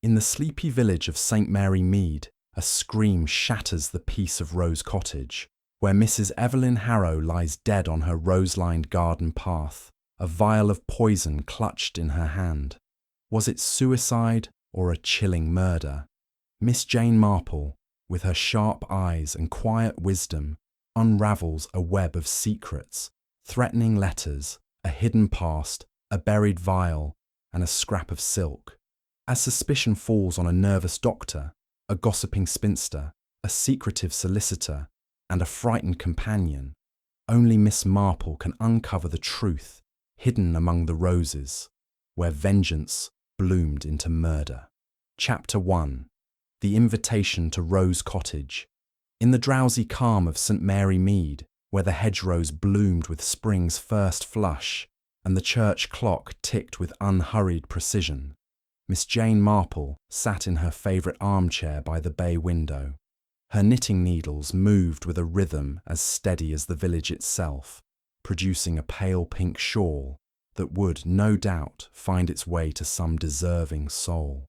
In the sleepy village of St. Mary Mead, a scream shatters the peace of Rose Cottage, where Mrs. Evelyn Harrow lies dead on her rose-lined garden path, a vial of poison clutched in her hand. Was it suicide or a chilling murder? Miss Jane Marple, with her sharp eyes and quiet wisdom, unravels a web of secrets, threatening letters, a hidden past, a buried vial, and a scrap of silk. As suspicion falls on a nervous doctor, a gossiping spinster, a secretive solicitor, and a frightened companion, only Miss Marple can uncover the truth hidden among the roses, where vengeance bloomed into murder. Chapter 1. The Invitation to Rose Cottage. In the drowsy calm of St. Mary Mead, where the hedgerows bloomed with spring's first flush, and the church clock ticked with unhurried precision, Miss Jane Marple sat in her favourite armchair by the bay window. Her knitting needles moved with a rhythm as steady as the village itself, producing a pale pink shawl that would, no doubt, find its way to some deserving soul.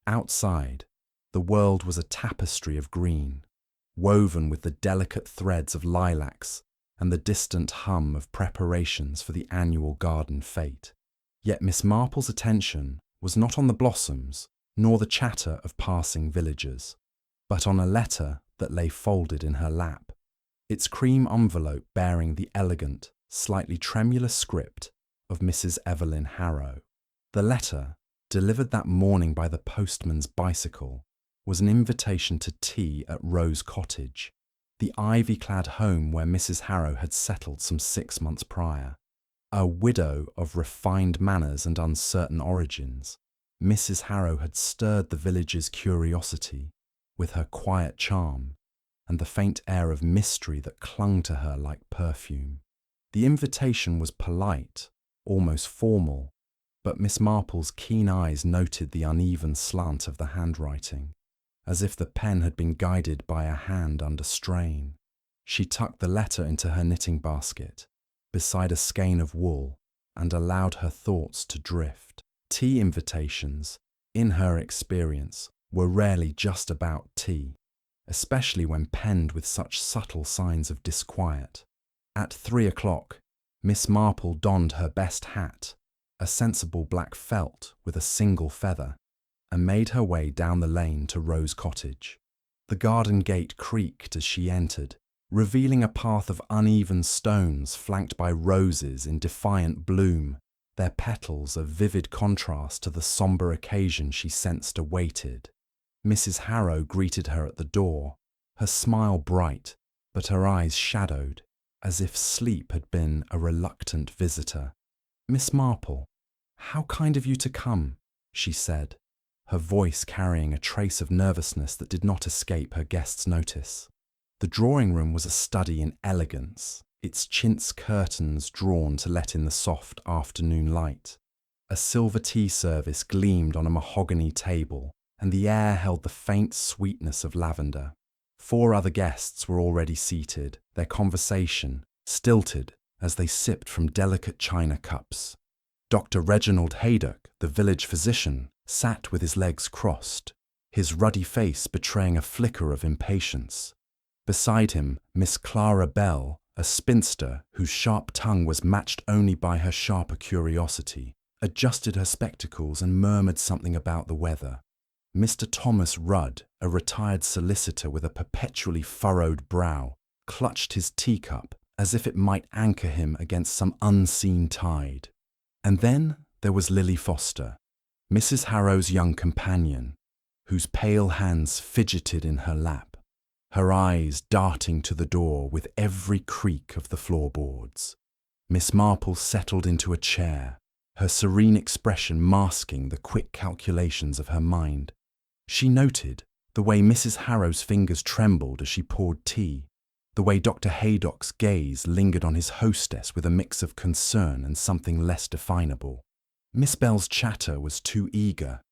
Outside, the world was a tapestry of green, woven with the delicate threads of lilacs and the distant hum of preparations for the annual garden fete. Yet Miss Marple's attention was not on the blossoms, nor the chatter of passing villagers, but on a letter that lay folded in her lap, its cream envelope bearing the elegant, slightly tremulous script of Mrs. Evelyn Harrow. The letter, delivered that morning by the postman's bicycle, was an invitation to tea at Rose Cottage, the ivy-clad home where Mrs. Harrow had settled some 6 months prior. A widow of refined manners and uncertain origins, Mrs. Harrow had stirred the village's curiosity with her quiet charm and the faint air of mystery that clung to her like perfume. The invitation was polite, almost formal, but Miss Marple's keen eyes noted the uneven slant of the handwriting, as if the pen had been guided by a hand under strain. She tucked the letter into her knitting basket, beside a skein of wool, and allowed her thoughts to drift. Tea invitations, in her experience, were rarely just about tea, especially when penned with such subtle signs of disquiet. At 3 o'clock, Miss Marple donned her best hat, a sensible black felt with a single feather, and made her way down the lane to Rose Cottage. The garden gate creaked as she entered, revealing a path of uneven stones flanked by roses in defiant bloom, their petals a vivid contrast to the sombre occasion she sensed awaited. Mrs. Harrow greeted her at the door, her smile bright, but her eyes shadowed, as if sleep had been a reluctant visitor. "Miss Marple, how kind of you to come," she said, her voice carrying a trace of nervousness that did not escape her guest's notice. The drawing-room was a study in elegance, its chintz curtains drawn to let in the soft afternoon light. A silver tea service gleamed on a mahogany table, and the air held the faint sweetness of lavender. 4 other guests were already seated, their conversation stilted as they sipped from delicate china cups. Dr. Reginald Haydock, the village physician, sat with his legs crossed, his ruddy face betraying a flicker of impatience. Beside him, Miss Clara Bell, a spinster whose sharp tongue was matched only by her sharper curiosity, adjusted her spectacles and murmured something about the weather. Mr. Thomas Rudd, a retired solicitor with a perpetually furrowed brow, clutched his teacup as if it might anchor him against some unseen tide. And then there was Lily Foster, Mrs. Harrow's young companion, whose pale hands fidgeted in her lap, her eyes darting to the door with every creak of the floorboards. Miss Marple settled into a chair, her serene expression masking the quick calculations of her mind. She noted the way Mrs. Harrow's fingers trembled as she poured tea, the way Dr. Haydock's gaze lingered on his hostess with a mix of concern and something less definable. Miss Bell's chatter was too eager,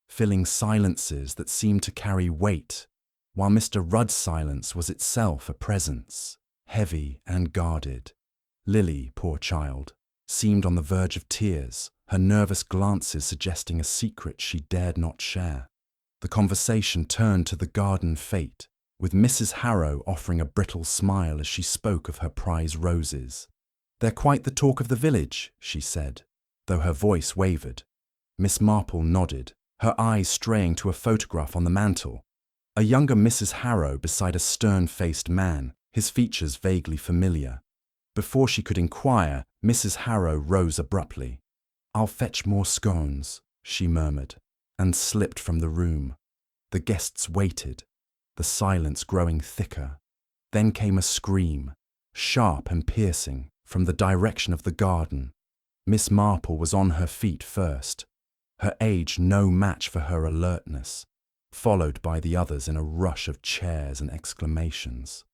filling silences that seemed to carry weight, while Mr. Rudd's silence was itself a presence, heavy and guarded. Lily, poor child, seemed on the verge of tears, her nervous glances suggesting a secret she dared not share. The conversation turned to the garden fete, with Mrs. Harrow offering a brittle smile as she spoke of her prize roses. "They're quite the talk of the village," she said, though her voice wavered. Miss Marple nodded, her eyes straying to a photograph on the mantel. A younger Mrs. Harrow beside a stern-faced man, his features vaguely familiar. Before she could inquire, Mrs. Harrow rose abruptly. "I'll fetch more scones," she murmured, and slipped from the room. The guests waited, the silence growing thicker. Then came a scream, sharp and piercing, from the direction of the garden. Miss Marple was on her feet first, her age no match for her alertness, followed by the others in a rush of chairs and exclamations.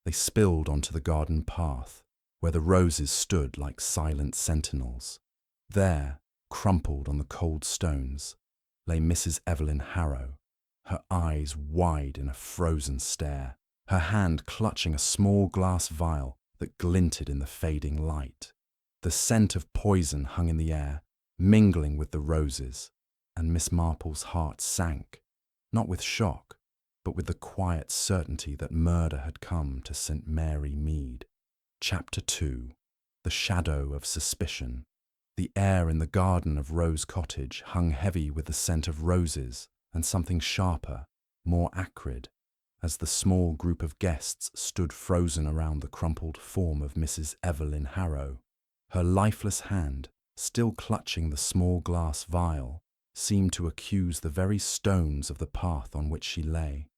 They spilled onto the garden path, where the roses stood like silent sentinels. There, crumpled on the cold stones, lay Mrs. Evelyn Harrow, her eyes wide in a frozen stare, her hand clutching a small glass vial that glinted in the fading light. The scent of poison hung in the air, mingling with the roses, and Miss Marple's heart sank, not with shock, but with the quiet certainty that murder had come to St. Mary Mead. Chapter 2. The Shadow of Suspicion. The air in the garden of Rose Cottage hung heavy with the scent of roses and something sharper, more acrid, as the small group of guests stood frozen around the crumpled form of Mrs. Evelyn Harrow. Her lifeless hand, still clutching the small glass vial, seemed to accuse the very stones of the path on which she lay.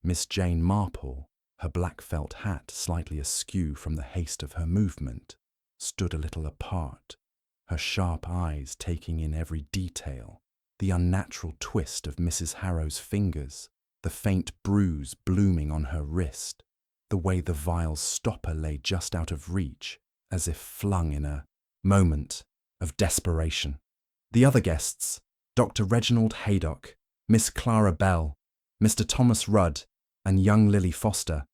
Miss Jane Marple, her black felt hat slightly askew from the haste of her movement, stood a little apart, her sharp eyes taking in every detail, the unnatural twist of Mrs. Harrow's fingers, the faint bruise blooming on her wrist, the way the vial's stopper lay just out of reach, as if flung in a moment of desperation. The other guests, Dr. Reginald Haydock, Miss Clara Bell, Mr. Thomas Rudd, and young Lily Foster,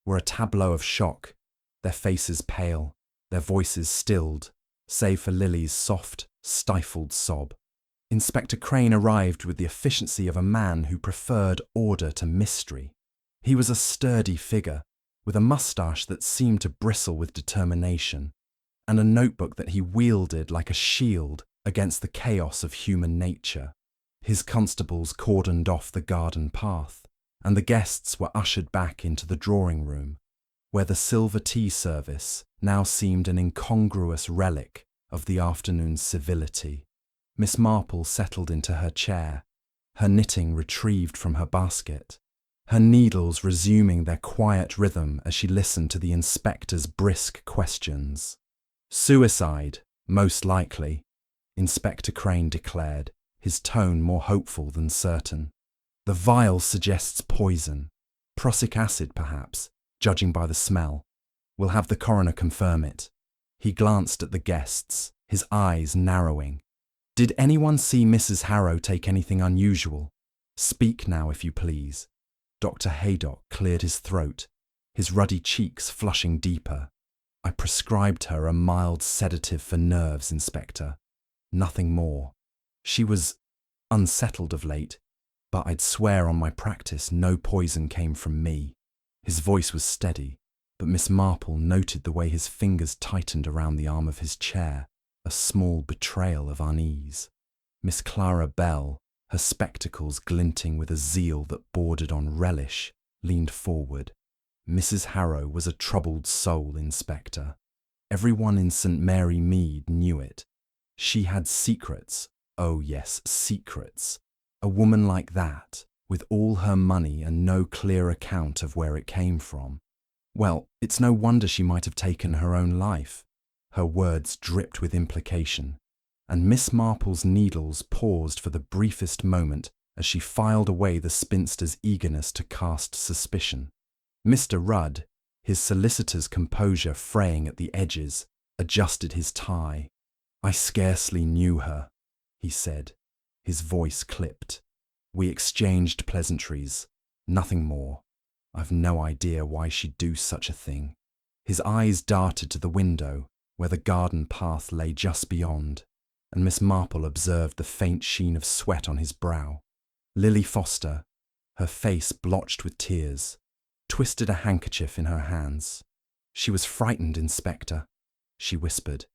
were a tableau of shock, their faces pale, their voices stilled, save for Lily's soft, stifled sob. Inspector Crane arrived with the efficiency of a man who preferred order to mystery. He was a sturdy figure, with a moustache that seemed to bristle with determination, and a notebook that he wielded like a shield against the chaos of human nature. His constables cordoned off the garden path, and the guests were ushered back into the drawing room, where the silver tea service now seemed an incongruous relic of the afternoon's civility. Miss Marple settled into her chair, her knitting retrieved from her basket, her needles resuming their quiet rhythm as she listened to the inspector's brisk questions. "Suicide, most likely," Inspector Crane declared, his tone more hopeful than certain. "The vial suggests poison. Prussic acid, perhaps, judging by the smell. We'll have the coroner confirm it." He glanced at the guests, his eyes narrowing. "Did anyone see Mrs. Harrow take anything unusual? Speak now, if you please." Dr. Haydock cleared his throat, his ruddy cheeks flushing deeper. "I prescribed her a mild sedative for nerves, Inspector. Nothing more. She was unsettled of late, but I'd swear on my practice no poison came from me." His voice was steady, but Miss Marple noted the way his fingers tightened around the arm of his chair, a small betrayal of unease. Miss Clara Bell, her spectacles glinting with a zeal that bordered on relish, leaned forward. "Mrs. Harrow was a troubled soul, Inspector. Everyone in St. Mary Mead knew it. She had secrets. Oh yes, secrets. A woman like that, with all her money and no clear account of where it came from. Well, it's no wonder she might have taken her own life." Her words dripped with implication, and Miss Marple's needles paused for the briefest moment as she filed away the spinster's eagerness to cast suspicion. Mr. Rudd, his solicitor's composure fraying at the edges, adjusted his tie. "I scarcely knew her," he said, his voice clipped. "We exchanged pleasantries, nothing more. I've no idea why she'd do such a thing." His eyes darted to the window, where the garden path lay just beyond, and Miss Marple observed the faint sheen of sweat on his brow. Lily Foster, her face blotched with tears, twisted a handkerchief in her hands. "She was frightened, Inspector," she whispered.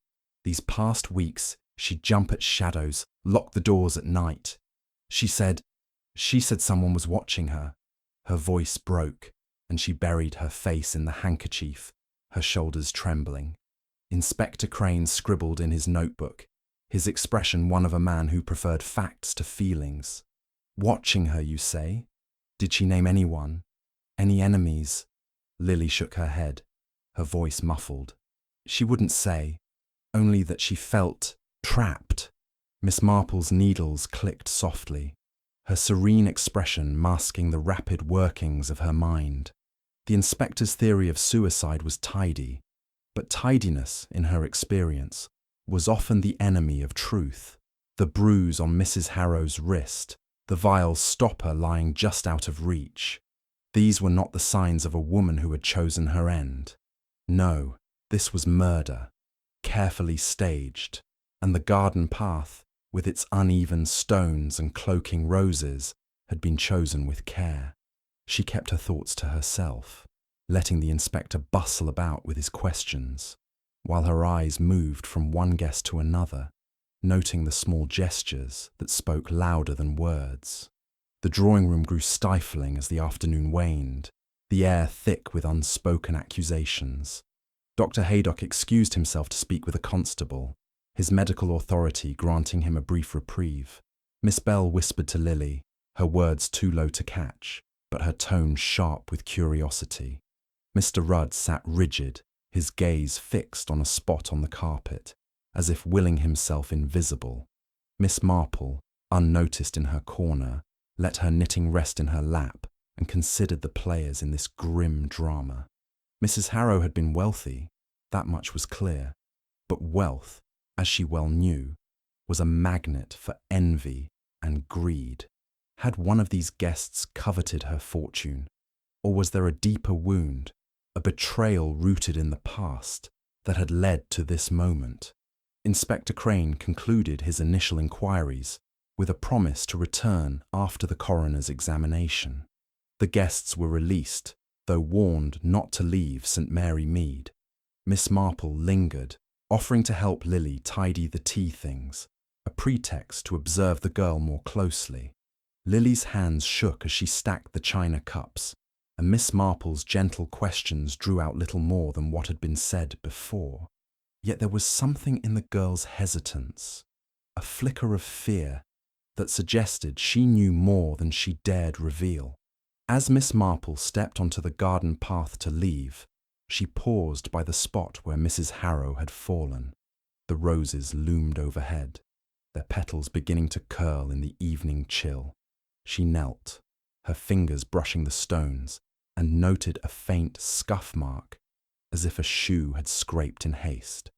"These past weeks, she'd jump at shadows, lock the doors at night. She said someone was watching her." Her voice broke, and she buried her face in the handkerchief, her shoulders trembling. Inspector Crane scribbled in his notebook, his expression one of a man who preferred facts to feelings. "Watching her, you say? Did she name anyone? Any enemies?" Lily shook her head, her voice muffled. "She wouldn't say, only that she felt trapped." Miss Marple's needles clicked softly, her serene expression masking the rapid workings of her mind. The inspector's theory of suicide was tidy, but tidiness, in her experience, was often the enemy of truth. The bruise on Mrs. Harrow's wrist, the vile stopper lying just out of reach. These were not the signs of a woman who had chosen her end. No, this was murder, carefully staged, and the garden path, with its uneven stones and cloaking roses, had been chosen with care. She kept her thoughts to herself, letting the inspector bustle about with his questions, while her eyes moved from one guest to another, noting the small gestures that spoke louder than words. The drawing room grew stifling as the afternoon waned, the air thick with unspoken accusations. Dr. Haydock excused himself to speak with a constable, his medical authority granting him a brief reprieve. Miss Bell whispered to Lily, her words too low to catch, but her tone sharp with curiosity. Mr. Rudd sat rigid, his gaze fixed on a spot on the carpet, as if willing himself invisible. Miss Marple, unnoticed in her corner, let her knitting rest in her lap and considered the players in this grim drama. Mrs. Harrow had been wealthy, that much was clear, but wealth, as she well knew, was a magnet for envy and greed. Had one of these guests coveted her fortune, or was there a deeper wound, a betrayal rooted in the past, that had led to this moment? Inspector Crane concluded his initial inquiries with a promise to return after the coroner's examination. The guests were released, though warned not to leave St. Mary Mead. Miss Marple lingered, offering to help Lily tidy the tea things, a pretext to observe the girl more closely. Lily's hands shook as she stacked the china cups, and Miss Marple's gentle questions drew out little more than what had been said before. Yet there was something in the girl's hesitance, a flicker of fear, that suggested she knew more than she dared reveal. As Miss Marple stepped onto the garden path to leave, she paused by the spot where Mrs. Harrow had fallen. The roses loomed overhead, their petals beginning to curl in the evening chill. She knelt, her fingers brushing the stones, and noted a faint scuff mark, as if a shoe had scraped in haste.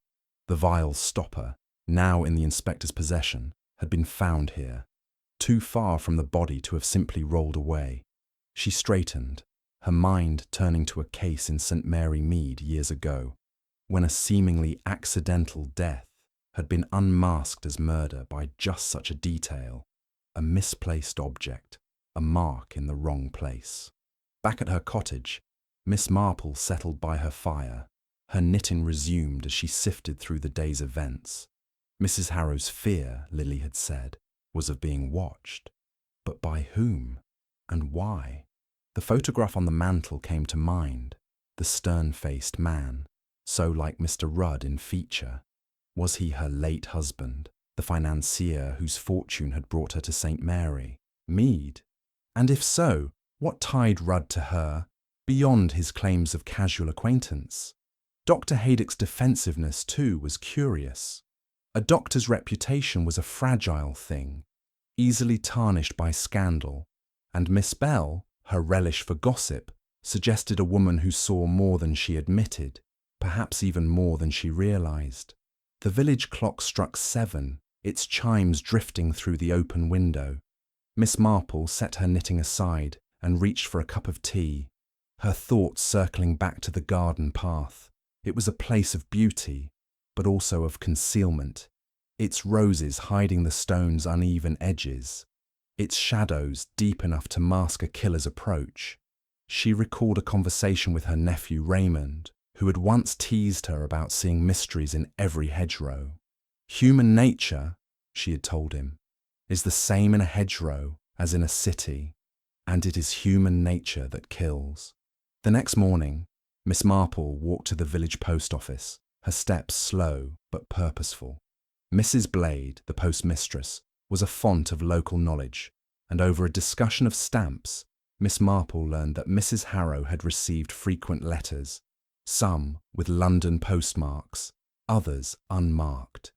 The vile stopper, now in the inspector's possession, had been found here, too far from the body to have simply rolled away. She straightened, her mind turning to a case in St. Mary Mead years ago, when a seemingly accidental death had been unmasked as murder by just such a detail, a misplaced object, a mark in the wrong place. Back at her cottage, Miss Marple settled by her fire, her knitting resumed as she sifted through the day's events. Mrs. Harrow's fear, Lily had said, was of being watched. But by whom? And why? The photograph on the mantel came to mind, the stern-faced man, so like Mr. Rudd in feature. Was he her late husband, the financier whose fortune had brought her to St. Mary Mead? And if so, what tied Rudd to her, beyond his claims of casual acquaintance? Dr. Haydock's defensiveness, too, was curious. A doctor's reputation was a fragile thing, easily tarnished by scandal, and Miss Bell, her relish for gossip, suggested a woman who saw more than she admitted, perhaps even more than she realized. The village clock struck 7, its chimes drifting through the open window. Miss Marple set her knitting aside and reached for a cup of tea, her thoughts circling back to the garden path. It was a place of beauty, but also of concealment, its roses hiding the stone's uneven edges. its shadows deep enough to mask a killer's approach. She recalled a conversation with her nephew Raymond, who had once teased her about seeing mysteries in every hedgerow. Human nature, she had told him, is the same in a hedgerow as in a city, and it is human nature that kills. The next morning, Miss Marple walked to the village post office, her steps slow but purposeful. Mrs. Blade, the postmistress, was a font of local knowledge, and over a discussion of stamps, Miss Marple learned that Mrs. Harrow had received frequent letters, some with London postmarks, others unmarked.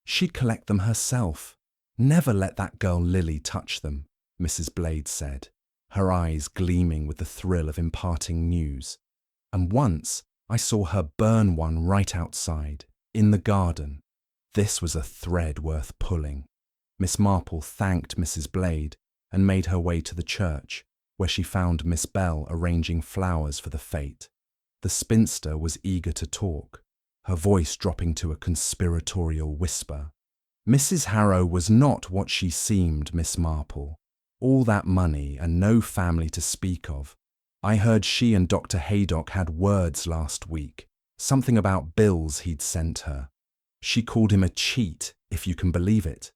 She'd collect them herself. Never let that girl Lily touch them, Mrs. Blade said, her eyes gleaming with the thrill of imparting news. And once I saw her burn one right outside, in the garden. This was a thread worth pulling. Miss Marple thanked Mrs. Blade and made her way to the church, where she found Miss Bell arranging flowers for the fete. The spinster was eager to talk, her voice dropping to a conspiratorial whisper. Mrs. Harrow was not what she seemed, Miss Marple. All that money and no family to speak of. I heard she and Dr. Haydock had words last week, something about bills he'd sent her. She called him a cheat, if you can believe it.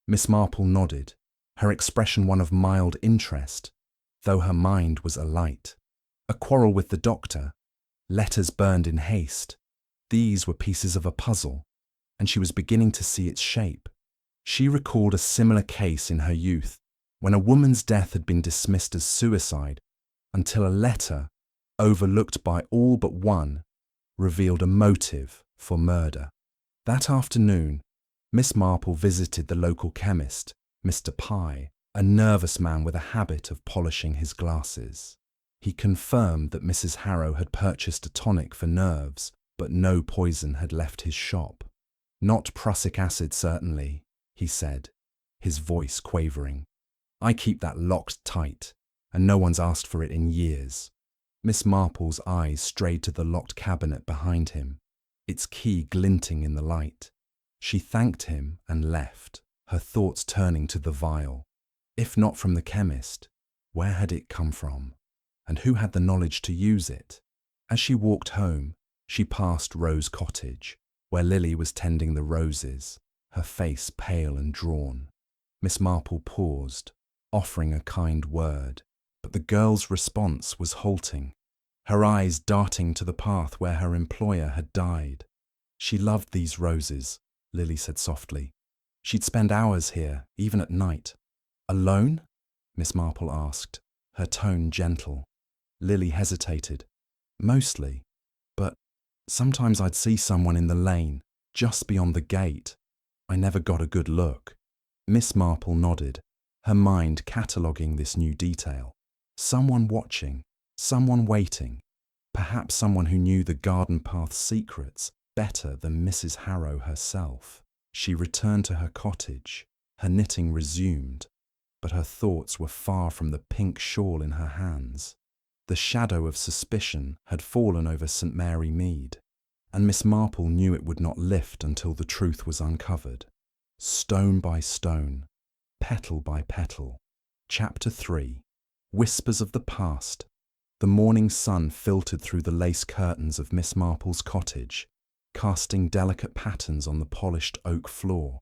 Miss Marple nodded, her expression one of mild interest, though her mind was alight. A quarrel with the doctor, letters burned in haste. These were pieces of a puzzle, and she was beginning to see its shape. She recalled a similar case in her youth, when a woman's death had been dismissed as suicide, until a letter, overlooked by all but one, revealed a motive for murder. That afternoon, Miss Marple visited the local chemist, Mr. Pye, a nervous man with a habit of polishing his glasses. He confirmed that Mrs. Harrow had purchased a tonic for nerves, but no poison had left his shop. Not prussic acid, certainly, he said, his voice quavering. I keep that locked tight, and no one's asked for it in years. Miss Marple's eyes strayed to the locked cabinet behind him, its key glinting in the light. She thanked him and left, her thoughts turning to the vial. If not from the chemist, where had it come from? And who had the knowledge to use it? As she walked home, she passed Rose Cottage, where Lily was tending the roses, her face pale and drawn. Miss Marple paused, offering a kind word, but the girl's response was halting, her eyes darting to the path where her employer had died. She loved these roses, Lily said softly. She'd spend hours here, even at night. Alone? Miss Marple asked, her tone gentle. Lily hesitated. Mostly, but sometimes I'd see someone in the lane, just beyond the gate. I never got a good look. Miss Marple nodded, her mind cataloguing this new detail. Someone watching, someone waiting, perhaps someone who knew the garden path's secrets better than Mrs. Harrow herself. She returned to her cottage, her knitting resumed, but her thoughts were far from the pink shawl in her hands. The shadow of suspicion had fallen over St. Mary Mead, and Miss Marple knew it would not lift until the truth was uncovered. Stone by stone, petal by petal. Chapter 3. Whispers of the Past. The morning sun filtered through the lace curtains of Miss Marple's cottage, casting delicate patterns on the polished oak floor.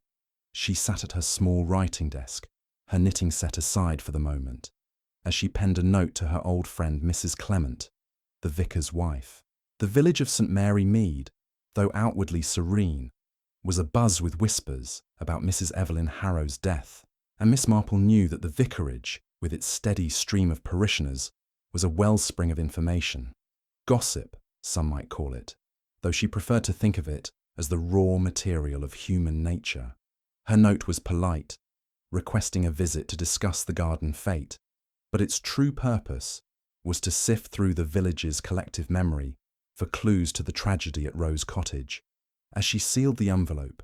She sat at her small writing desk, her knitting set aside for the moment, as she penned a note to her old friend Mrs. Clement, the vicar's wife. The village of St. Mary Mead, though outwardly serene, was abuzz with whispers about Mrs. Evelyn Harrow's death, and Miss Marple knew that the vicarage, with its steady stream of parishioners, was a wellspring of information. Gossip, some might call it, though she preferred to think of it as the raw material of human nature. Her note was polite, requesting a visit to discuss the garden fete, but its true purpose was to sift through the village's collective memory for clues to the tragedy at Rose Cottage. As she sealed the envelope,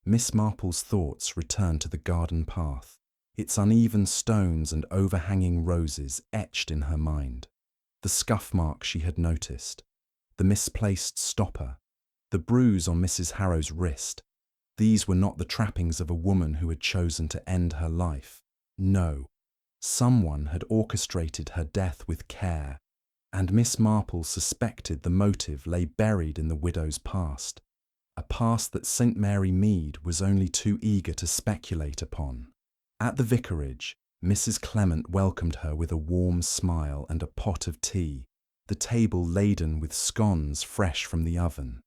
Miss Marple's thoughts returned to the garden path, its uneven stones and overhanging roses etched in her mind. The scuff mark she had noticed, the misplaced stopper, the bruise on Mrs. Harrow's wrist, these were not the trappings of a woman who had chosen to end her life. No, Someone had orchestrated her death with care, and Miss Marple suspected the motive lay buried in the widow's past, a past that St. Mary Mead was only too eager to speculate upon. At the vicarage, Mrs. Clement welcomed her with a warm smile and a pot of tea, the table laden with scones fresh from the oven.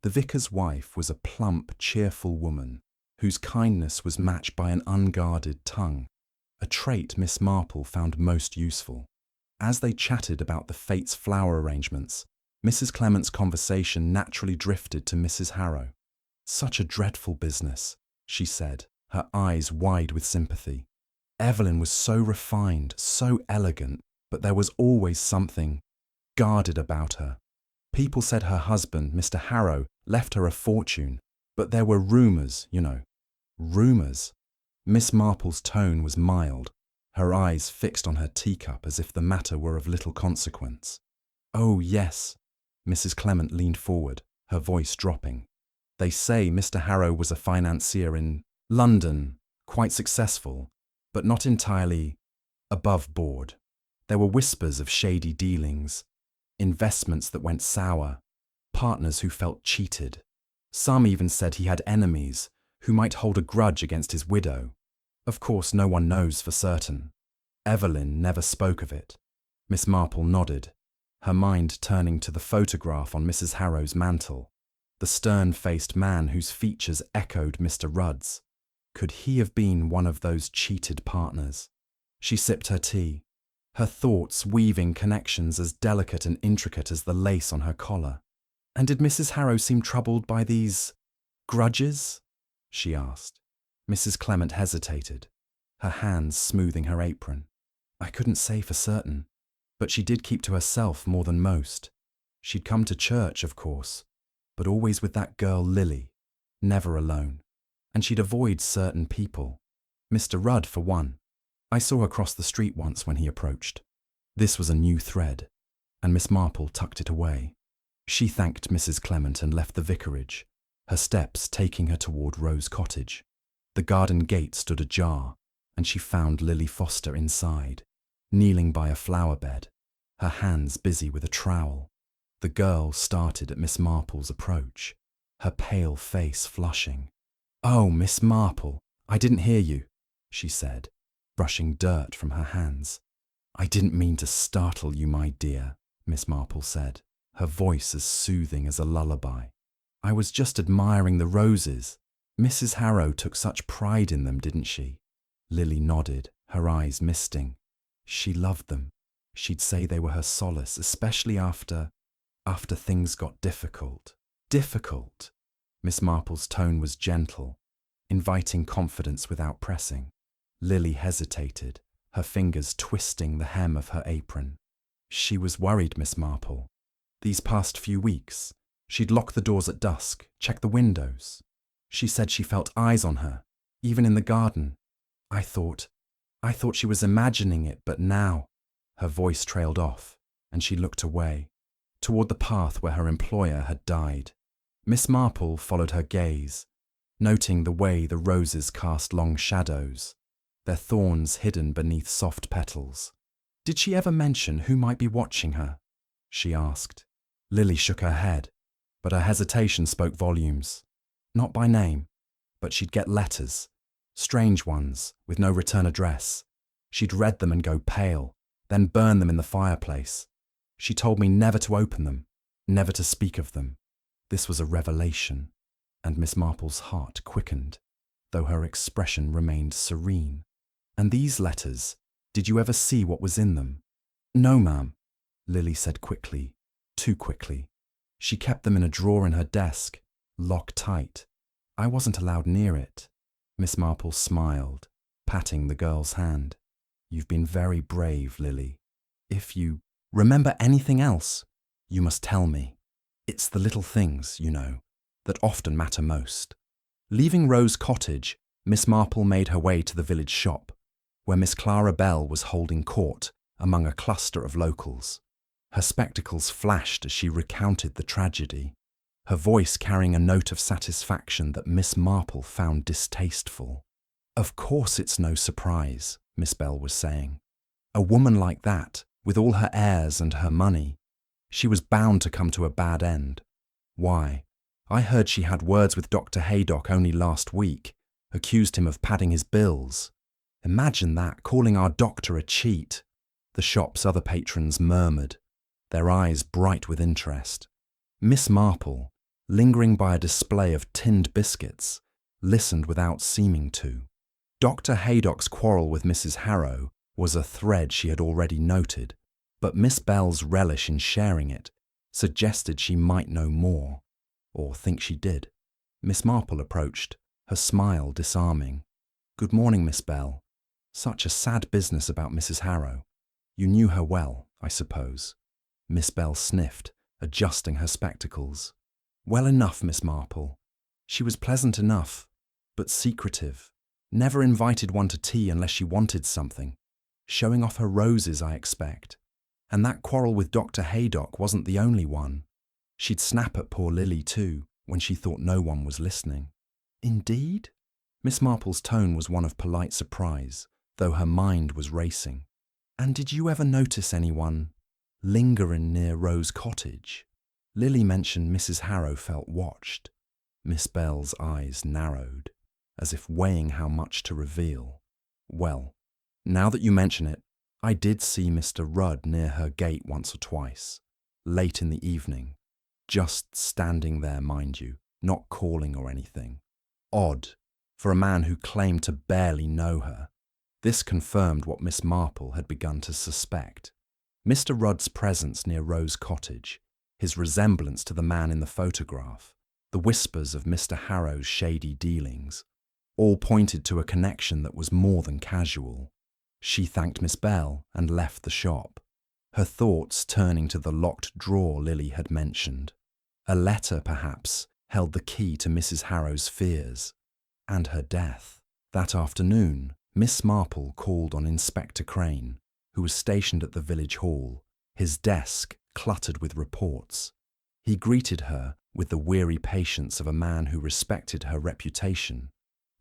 The vicar's wife was a plump, cheerful woman, whose kindness was matched by an unguarded tongue, a trait Miss Marple found most useful. As they chatted about the Fates flower arrangements, Mrs. Clement's conversation naturally drifted to Mrs. Harrow. "Such a dreadful business," she said, her eyes wide with sympathy. "Evelyn was so refined, so elegant, but there was always something guarded about her. People said her husband, Mr. Harrow, left her a fortune, but there were rumours, you know." "Rumours?" Miss Marple's tone was mild, her eyes fixed on her teacup as if the matter were of little consequence. "Oh, yes." Mrs. Clement leaned forward, her voice dropping. "They say Mr. Harrow was a financier in London, quite successful, but not entirely above board. There were whispers of shady dealings, investments that went sour, partners who felt cheated. Some even said he had enemies who might hold a grudge against his widow. Of course, no one knows for certain. Evelyn never spoke of it." Miss Marple nodded, her mind turning to the photograph on Mrs. Harrow's mantel, the stern-faced man whose features echoed Mr. Rudd's. Could he have been one of those cheated partners? She sipped her tea, her thoughts weaving connections as delicate and intricate as the lace on her collar. "And did Mrs. Harrow seem troubled by these grudges?" she asked. Mrs. Clement hesitated, her hands smoothing her apron. "I couldn't say for certain, but she did keep to herself more than most. She'd come to church, of course, but always with that girl Lily, never alone. And she'd avoid certain people. Mr. Rudd, for one. I saw her cross the street once when he approached." This was a new thread, and Miss Marple tucked it away. She thanked Mrs. Clement and left the vicarage, her steps taking her toward Rose Cottage. The garden gate stood ajar, and she found Lily Foster inside, kneeling by a flower bed, her hands busy with a trowel. The girl started at Miss Marple's approach, her pale face flushing. "Oh, Miss Marple, I didn't hear you," she said, brushing dirt from her hands. "I didn't mean to startle you, my dear," Miss Marple said, her voice as soothing as a lullaby. "I was just admiring the roses. Mrs. Harrow took such pride in them, didn't she?" Lily nodded, her eyes misting. "She loved them. She'd say they were her solace, especially after things got difficult." "Difficult?" Miss Marple's tone was gentle, inviting confidence without pressing. Lily hesitated, her fingers twisting the hem of her apron. "She was worried, Miss Marple. These past few weeks, she'd lock the doors at dusk, check the windows. She said she felt eyes on her, even in the garden. I thought she was imagining it, but now—" Her voice trailed off, and she looked away, toward the path where her employer had died. Miss Marple followed her gaze, noting the way the roses cast long shadows, their thorns hidden beneath soft petals. "Did she ever mention who might be watching her?" she asked. Lily shook her head, but her hesitation spoke volumes. Not by name, but she'd get letters, strange ones, with no return address. She'd read them and go pale, then burn them in the fireplace. She told me never to open them, never to speak of them. This was a revelation, and Miss Marple's heart quickened, though her expression remained serene. "And these letters, did you ever see what was in them?" "No, ma'am," Lily said quickly, too quickly. "She kept them in a drawer in her desk, locked tight. I wasn't allowed near it." Miss Marple smiled, patting the girl's hand. "You've been very brave, Lily. If you remember anything else, you must tell me. It's the little things, you know, that often matter most." Leaving Rose Cottage, Miss Marple made her way to the village shop, where Miss Clara Bell was holding court among a cluster of locals. Her spectacles flashed as she recounted the tragedy, her voice carrying a note of satisfaction that Miss Marple found distasteful. "Of course it's no surprise," Miss Bell was saying. A woman like that, with all her heirs and her money, she was bound to come to a bad end. Why, I heard she had words with Dr. Haydock only last week, accused him of padding his bills. Imagine that, calling our doctor a cheat. The shop's other patrons murmured, their eyes bright with interest. Miss Marple, lingering by a display of tinned biscuits, listened without seeming to. Dr. Haydock's quarrel with Mrs. Harrow was a thread she had already noted, but Miss Bell's relish in sharing it suggested she might know more, or think she did. Miss Marple approached, her smile disarming. "Good morning, Miss Bell. Such a sad business about Mrs. Harrow. You knew her well, I suppose." Miss Bell sniffed, adjusting her spectacles. "Well enough, Miss Marple. She was pleasant enough, but secretive. Never invited one to tea unless she wanted something. Showing off her roses, I expect. And that quarrel with Dr. Haydock wasn't the only one. She'd snap at poor Lily too, when she thought no one was listening." "Indeed?" Miss Marple's tone was one of polite surprise, though her mind was racing. "And did you ever notice anyone lingering near Rose Cottage? Lily mentioned Mrs. Harrow felt watched." Miss Bell's eyes narrowed, as if weighing how much to reveal. "Well, now that you mention it, I did see Mr. Rudd near her gate once or twice, late in the evening. Just standing there, mind you, not calling or anything. Odd, for a man who claimed to barely know her." This confirmed what Miss Marple had begun to suspect. Mr. Rudd's presence near Rose Cottage, his resemblance to the man in the photograph, the whispers of Mr. Harrow's shady dealings, all pointed to a connection that was more than casual. She thanked Miss Bell and left the shop, her thoughts turning to the locked drawer Lily had mentioned. A letter, perhaps, held the key to Mrs. Harrow's fears and her death. That afternoon, Miss Marple called on Inspector Crane, who was stationed at the village hall, his desk cluttered with reports. He greeted her with the weary patience of a man who respected her reputation,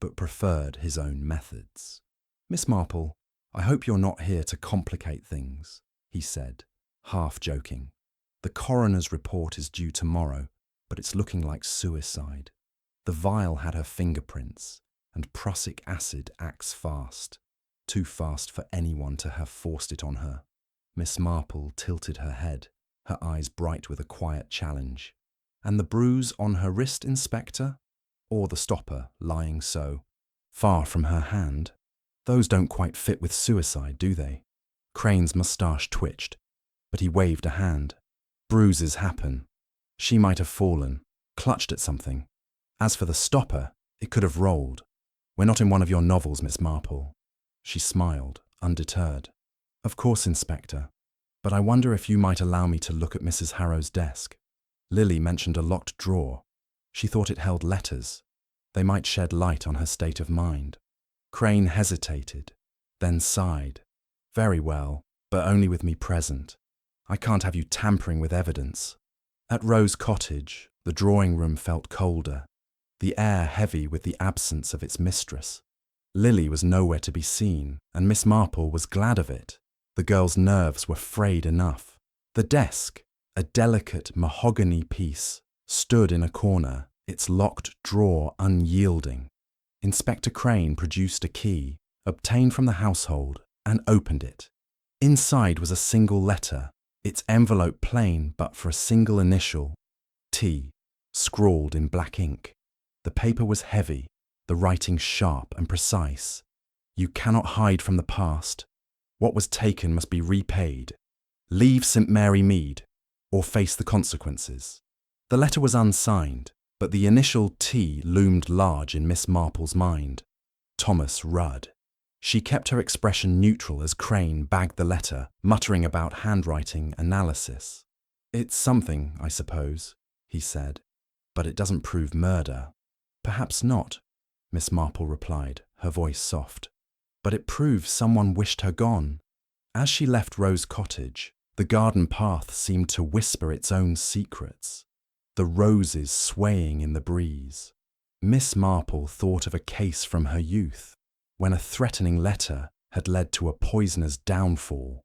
but preferred his own methods. "Miss Marple, I hope you're not here to complicate things," he said, half joking. "The coroner's report is due tomorrow, but it's looking like suicide. The vial had her fingerprints, and prussic acid acts fast. Too fast for anyone to have forced it on her." Miss Marple tilted her head, her eyes bright with a quiet challenge. "And the bruise on her wrist, Inspector? Or the stopper, lying so far from her hand? Those don't quite fit with suicide, do they?" Crane's moustache twitched, but he waved a hand. "Bruises happen. She might have fallen, clutched at something. As for the stopper, it could have rolled. We're not in one of your novels, Miss Marple." She smiled, undeterred. "Of course, Inspector, but I wonder if you might allow me to look at Mrs. Harrow's desk. Lily mentioned a locked drawer. She thought it held letters. They might shed light on her state of mind." Crane hesitated, then sighed. "Very well, but only with me present. I can't have you tampering with evidence." At Rose Cottage, the drawing room felt colder, the air heavy with the absence of its mistress. Lily was nowhere to be seen, and Miss Marple was glad of it. The girl's nerves were frayed enough. The desk, a delicate mahogany piece, stood in a corner, its locked drawer unyielding. Inspector Crane produced a key, obtained from the household, and opened it. Inside was a single letter, its envelope plain but for a single initial, T, scrawled in black ink. The paper was heavy, the writing sharp and precise. "You cannot hide from the past. What was taken must be repaid. Leave St. Mary Mead, or face the consequences." The letter was unsigned, but the initial T loomed large in Miss Marple's mind. Thomas Rudd. She kept her expression neutral as Crane bagged the letter, muttering about handwriting analysis. "It's something, I suppose," he said, "but it doesn't prove murder." "Perhaps not," Miss Marple replied, her voice soft. "But it proves someone wished her gone." As she left Rose Cottage, the garden path seemed to whisper its own secrets, the roses swaying in the breeze. Miss Marple thought of a case from her youth, when a threatening letter had led to a poisoner's downfall,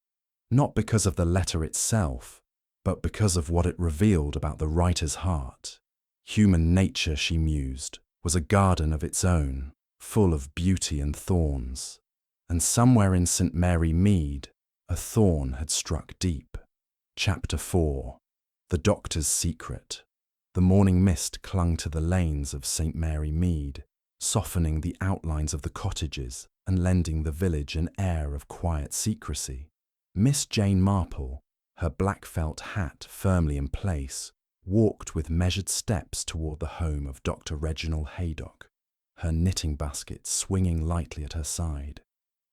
not because of the letter itself, but because of what it revealed about the writer's heart. Human nature, she mused, was a garden of its own, full of beauty and thorns, and somewhere in St. Mary Mead, a thorn had struck deep. Chapter 4. The Doctor's Secret. The morning mist clung to the lanes of St. Mary Mead, softening the outlines of the cottages and lending the village an air of quiet secrecy. Miss Jane Marple, her black felt hat firmly in place, walked with measured steps toward the home of Dr. Reginald Haydock, her knitting basket swinging lightly at her side.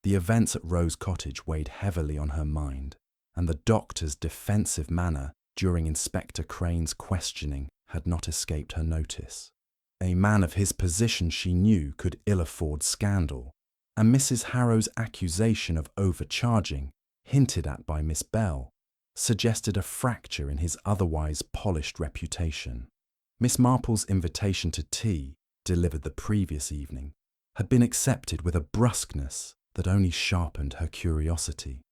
The events at Rose Cottage weighed heavily on her mind, and the doctor's defensive manner during Inspector Crane's questioning had not escaped her notice. A man of his position, she knew, could ill afford scandal, and Mrs. Harrow's accusation of overcharging, hinted at by Miss Bell, suggested a fracture in his otherwise polished reputation. Miss Marple's invitation to tea, delivered the previous evening, had been accepted with a brusqueness that only sharpened her curiosity.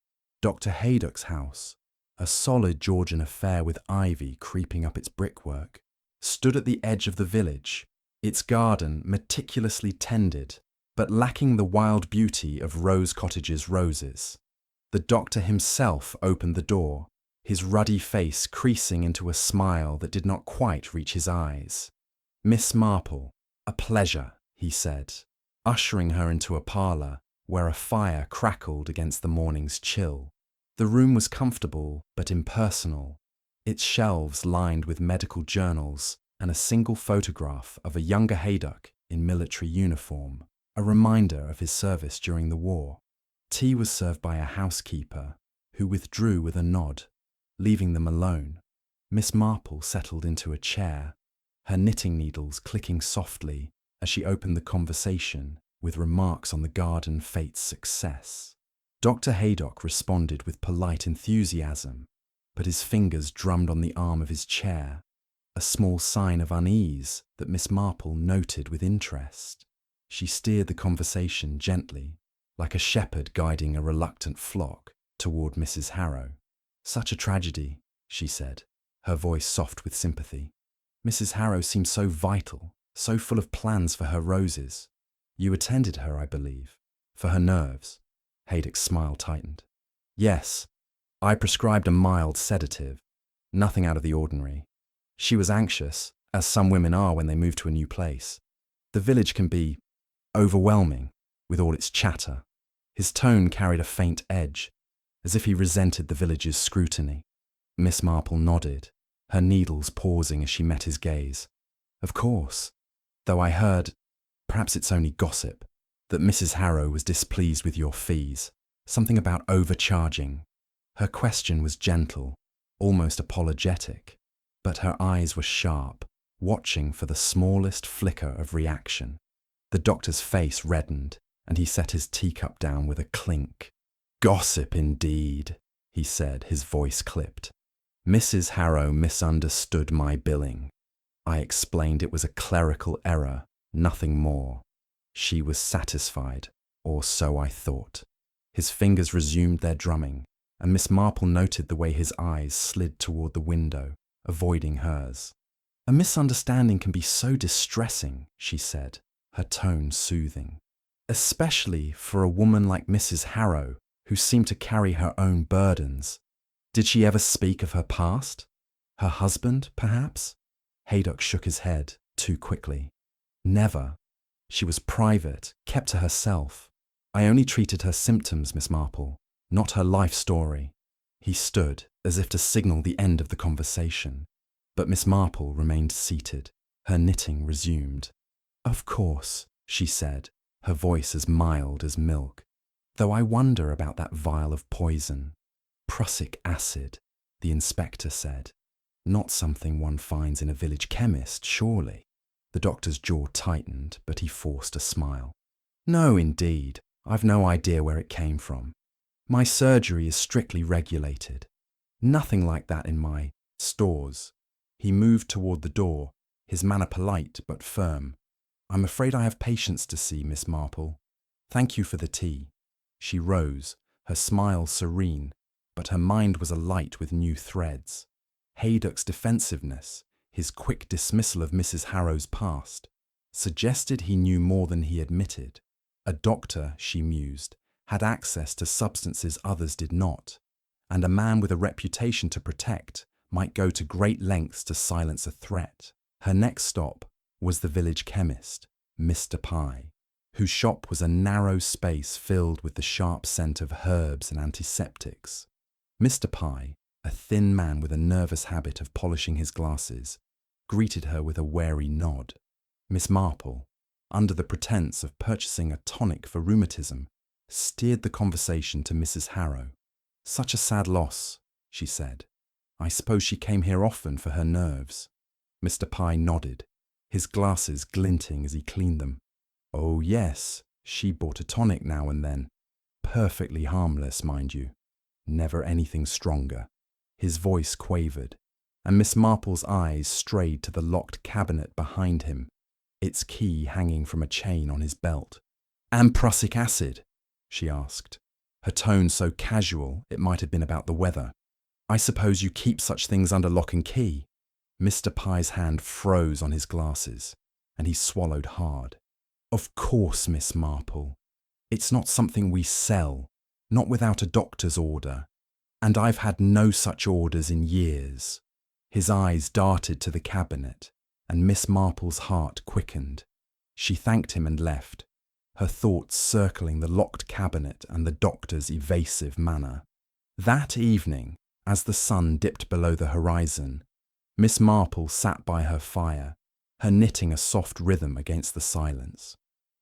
Dr. Haydock's house, a solid Georgian affair with ivy creeping up its brickwork, stood at the edge of the village, its garden meticulously tended, but lacking the wild beauty of Rose Cottage's roses. The doctor himself opened the door, his ruddy face creasing into a smile that did not quite reach his eyes. "Miss Marple, a pleasure," he said, ushering her into a parlour where a fire crackled against the morning's chill. The room was comfortable but impersonal, its shelves lined with medical journals and a single photograph of a younger Haydock in military uniform, a reminder of his service during the war. Tea was served by a housekeeper, who withdrew with a nod, leaving them alone. Miss Marple settled into a chair, her knitting needles clicking softly as she opened the conversation with remarks on the garden fate's success. Dr. Haydock responded with polite enthusiasm, but his fingers drummed on the arm of his chair, a small sign of unease that Miss Marple noted with interest. She steered the conversation gently, like a shepherd guiding a reluctant flock, toward Mrs. Harrow. "Such a tragedy," she said, her voice soft with sympathy. "Mrs. Harrow seemed so vital, so full of plans for her roses. You attended her, I believe, for her nerves." Haydock's smile tightened. "Yes, I prescribed a mild sedative, nothing out of the ordinary. She was anxious, as some women are when they move to a new place. The village can be overwhelming with all its chatter." His tone carried a faint edge, as if he resented the village's scrutiny. Miss Marple nodded, her needles pausing as she met his gaze. "Of course, though I heard, perhaps it's only gossip, that Mrs. Harrow was displeased with your fees, something about overcharging." Her question was gentle, almost apologetic, but her eyes were sharp, watching for the smallest flicker of reaction. The doctor's face reddened, and he set his teacup down with a clink. "Gossip indeed," he said, his voice clipped. "Mrs. Harrow misunderstood my billing. I explained it was a clerical error, nothing more. She was satisfied, or so I thought." His fingers resumed their drumming, and Miss Marple noted the way his eyes slid toward the window, avoiding hers. "A misunderstanding can be so distressing," she said, her tone soothing. "Especially for a woman like Mrs. Harrow, who seemed to carry her own burdens. Did she ever speak of her past? Her husband, perhaps?" Haydock shook his head, too quickly. "Never. She was private, kept to herself. I only treated her symptoms, Miss Marple, not her life story." He stood, as if to signal the end of the conversation, but Miss Marple remained seated, her knitting resumed. "Of course," she said, her voice as mild as milk, "though I wonder about that vial of poison. Prussic acid," the inspector said. "Not something one finds in a village chemist, surely?" The doctor's jaw tightened, but he forced a smile. "No, indeed. I've no idea where it came from. My surgery is strictly regulated. Nothing like that in my stores." He moved toward the door, his manner polite but firm. "I'm afraid I have patients to see, Miss Marple. Thank you for the tea." She rose, her smile serene, but her mind was alight with new threads. Haydock's defensiveness, his quick dismissal of Mrs. Harrow's past, suggested he knew more than he admitted. A doctor, she mused, had access to substances others did not, and a man with a reputation to protect might go to great lengths to silence a threat. Her next stop was the village chemist, Mr. Pye, whose shop was a narrow space filled with the sharp scent of herbs and antiseptics. Mr. Pye, a thin man with a nervous habit of polishing his glasses, greeted her with a wary nod. Miss Marple, under the pretense of purchasing a tonic for rheumatism, steered the conversation to Mrs. Harrow. "Such a sad loss," she said. "I suppose she came here often for her nerves." Mr. Pye nodded, his glasses glinting as he cleaned them. "Oh yes, she bought a tonic now and then. Perfectly harmless, mind you. Never anything stronger." His voice quavered, and Miss Marple's eyes strayed to the locked cabinet behind him, its key hanging from a chain on his belt. "And prussic acid?" she asked, her tone so casual it might have been about the weather. "I suppose you keep such things under lock and key?" Mr. Pye's hand froze on his glasses, and he swallowed hard. "Of course, Miss Marple. It's not something we sell, not without a doctor's order, and I've had no such orders in years." His eyes darted to the cabinet, and Miss Marple's heart quickened. She thanked him and left, her thoughts circling the locked cabinet and the doctor's evasive manner. That evening, as the sun dipped below the horizon, Miss Marple sat by her fire, her knitting a soft rhythm against the silence.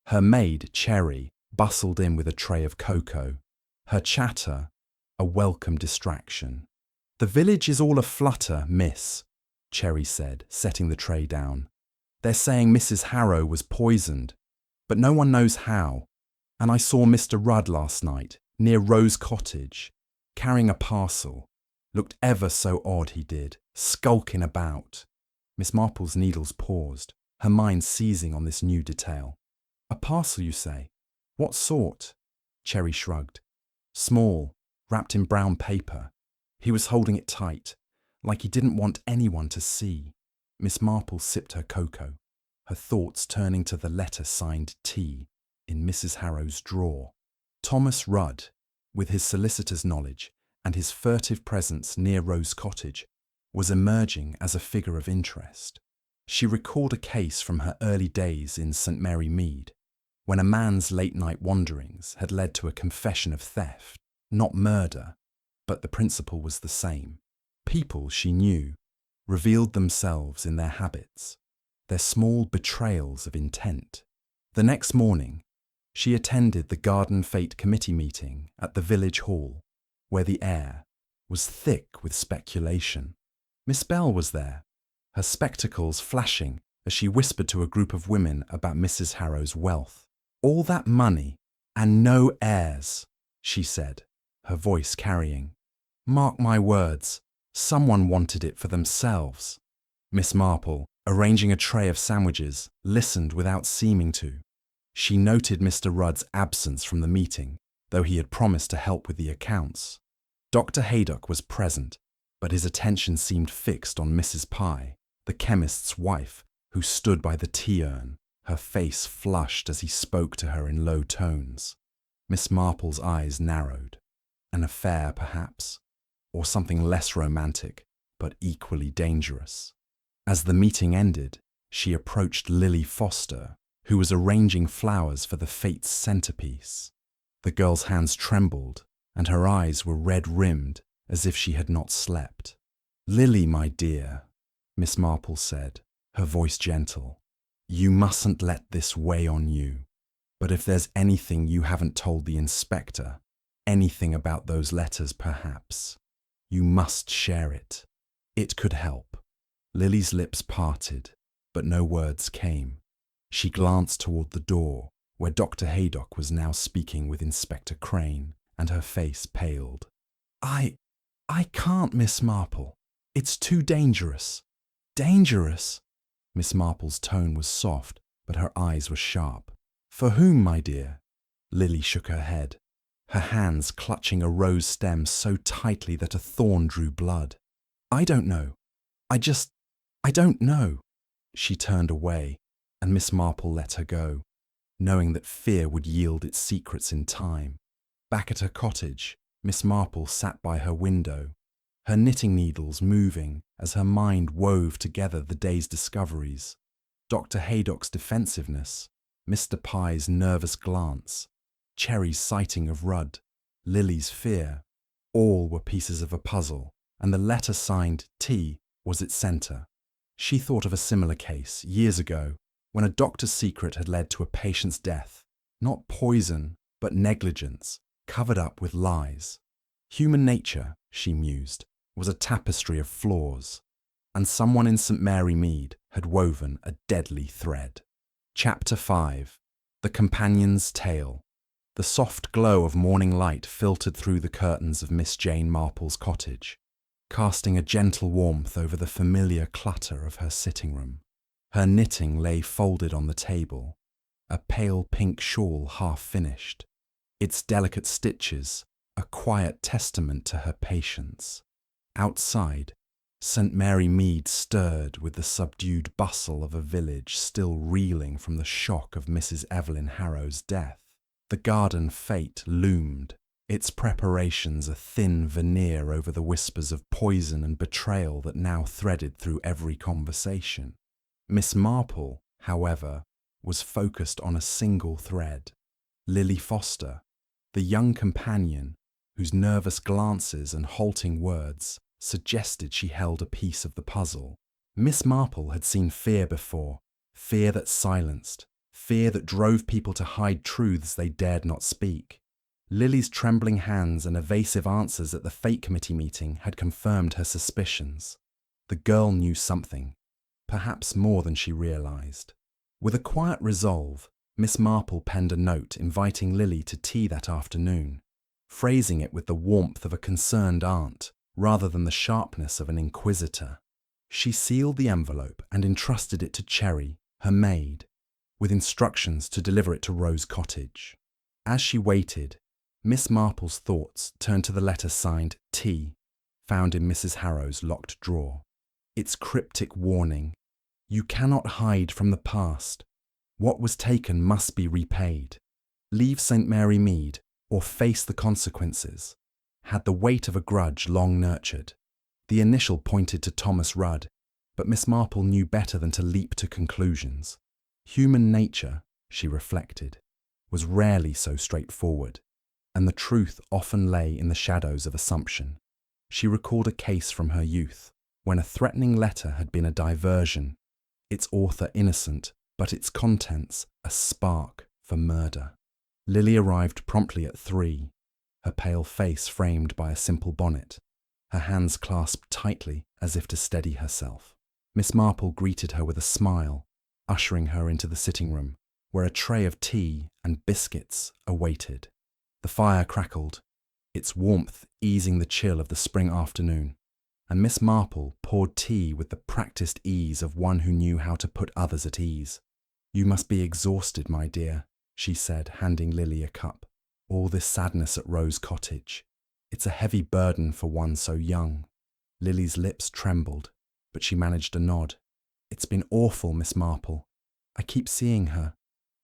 Her maid, Cherry, bustled in with a tray of cocoa, her chatter a welcome distraction. "The village is all aflutter, miss," Cherry said, setting the tray down. "They're saying Mrs. Harrow was poisoned, but no one knows how, and I saw Mr. Rudd last night, near Rose Cottage, carrying a parcel. Looked ever so odd, he did, skulking about." Miss Marple's needles paused, her mind seizing on this new detail. "A parcel, you say? What sort?" Cherry shrugged. "Small, wrapped in brown paper. He was holding it tight, like he didn't want anyone to see." Miss Marple sipped her cocoa, her thoughts turning to the letter signed T in Mrs. Harrow's drawer. Thomas Rudd, with his solicitor's knowledge and his furtive presence near Rose Cottage, was emerging as a figure of interest. She recalled a case from her early days in St. Mary Mead, when a man's late-night wanderings had led to a confession of theft, not murder, but the principle was the same. People, she knew, revealed themselves in their habits, their small betrayals of intent. The next morning, she attended the Garden Fate Committee meeting at the village hall, where the air was thick with speculation. Miss Bell was there, her spectacles flashing as she whispered to a group of women about Mrs. Harrow's wealth. "All that money and no heirs," she said, her voice carrying. "Mark my words, someone wanted it for themselves." Miss Marple, arranging a tray of sandwiches, listened without seeming to. She noted Mr. Rudd's absence from the meeting, though he had promised to help with the accounts. Dr. Haydock was present, but his attention seemed fixed on Mrs. Pye, the chemist's wife, who stood by the tea urn, her face flushed as he spoke to her in low tones. Miss Marple's eyes narrowed. An affair, perhaps, or something less romantic, but equally dangerous. As the meeting ended, she approached Lily Foster, who was arranging flowers for the Fates centerpiece. The girl's hands trembled, and her eyes were red-rimmed, as if she had not slept. "Lily, my dear," Miss Marple said, her voice gentle, "you mustn't let this weigh on you. But if there's anything you haven't told the inspector, anything about those letters perhaps, you must share it. It could help." Lily's lips parted, but no words came. She glanced toward the door, where Dr. Haydock was now speaking with Inspector Crane, and her face paled. I can't, Miss Marple. It's too dangerous." "Dangerous?" Miss Marple's tone was soft, but her eyes were sharp. "For whom, my dear?" Lily shook her head. her hands clutching a rose stem so tightly that a thorn drew blood. "I don't know. I don't know." She turned away, and Miss Marple let her go, knowing that fear would yield its secrets in time. Back at her cottage, Miss Marple sat by her window, her knitting needles moving as her mind wove together the day's discoveries. Dr. Haydock's defensiveness, Mr. Pye's nervous glance, Cherry's sighting of Rudd, Lily's fear, all were pieces of a puzzle, and the letter signed T was its centre. She thought of a similar case years ago when a doctor's secret had led to a patient's death, not poison, but negligence, covered up with lies. Human nature, she mused, was a tapestry of flaws, and someone in St. Mary Mead had woven a deadly thread. Chapter 5. The Companion's Tale. The soft glow of morning light filtered through the curtains of Miss Jane Marple's cottage, casting a gentle warmth over the familiar clutter of her sitting room. Her knitting lay folded on the table, a pale pink shawl half finished, its delicate stitches a quiet testament to her patience. Outside, St. Mary Mead stirred with the subdued bustle of a village still reeling from the shock of Mrs. Evelyn Harrow's death. The garden fete loomed, its preparations a thin veneer over the whispers of poison and betrayal that now threaded through every conversation. Miss Marple, however, was focused on a single thread. Lily Foster, the young companion whose nervous glances and halting words suggested she held a piece of the puzzle. Miss Marple had seen fear before, fear that silenced, fear that drove people to hide truths they dared not speak. Lily's trembling hands and evasive answers at the Fate Committee meeting had confirmed her suspicions. The girl knew something, perhaps more than she realised. With a quiet resolve, Miss Marple penned a note inviting Lily to tea that afternoon, phrasing it with the warmth of a concerned aunt rather than the sharpness of an inquisitor. She sealed the envelope and entrusted it to Cherry, her maid, with instructions to deliver it to Rose Cottage. As she waited, Miss Marple's thoughts turned to the letter signed T, found in Mrs. Harrow's locked drawer. Its cryptic warning, "You cannot hide from the past. What was taken must be repaid. Leave St. Mary Mead, or face the consequences," had the weight of a grudge long nurtured. The initial pointed to Thomas Rudd, but Miss Marple knew better than to leap to conclusions. Human nature, she reflected, was rarely so straightforward, and the truth often lay in the shadows of assumption. She recalled a case from her youth, when a threatening letter had been a diversion, its author innocent, but its contents a spark for murder. Lily arrived promptly at 3, her pale face framed by a simple bonnet, her hands clasped tightly as if to steady herself. Miss Marple greeted her with a smile, ushering her into the sitting room, where a tray of tea and biscuits awaited. The fire crackled, its warmth easing the chill of the spring afternoon, and Miss Marple poured tea with the practised ease of one who knew how to put others at ease. "You must be exhausted, my dear," she said, handing Lily a cup. "All this sadness at Rose Cottage. It's a heavy burden for one so young." Lily's lips trembled, but she managed a nod. "It's been awful, Miss Marple. I keep seeing her,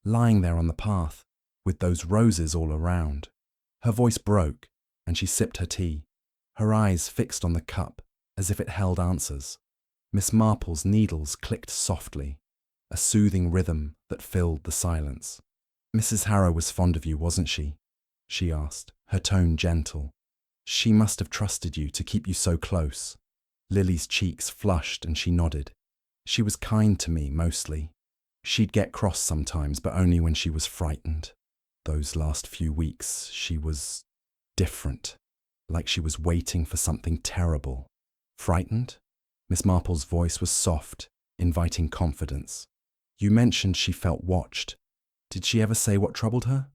lying there on the path, with those roses all around." Her voice broke, and she sipped her tea, her eyes fixed on the cup, as if it held answers. Miss Marple's needles clicked softly, a soothing rhythm that filled the silence. "Mrs. Harrow was fond of you, wasn't she?" she asked, her tone gentle. "She must have trusted you to keep you so close." Lily's cheeks flushed and she nodded. "She was kind to me, mostly. She'd get cross sometimes, but only when she was frightened. Those last few weeks, she was different, like she was waiting for something terrible." "Frightened?" Miss Marple's voice was soft, inviting confidence. "You mentioned she felt watched. Did she ever say what troubled her?"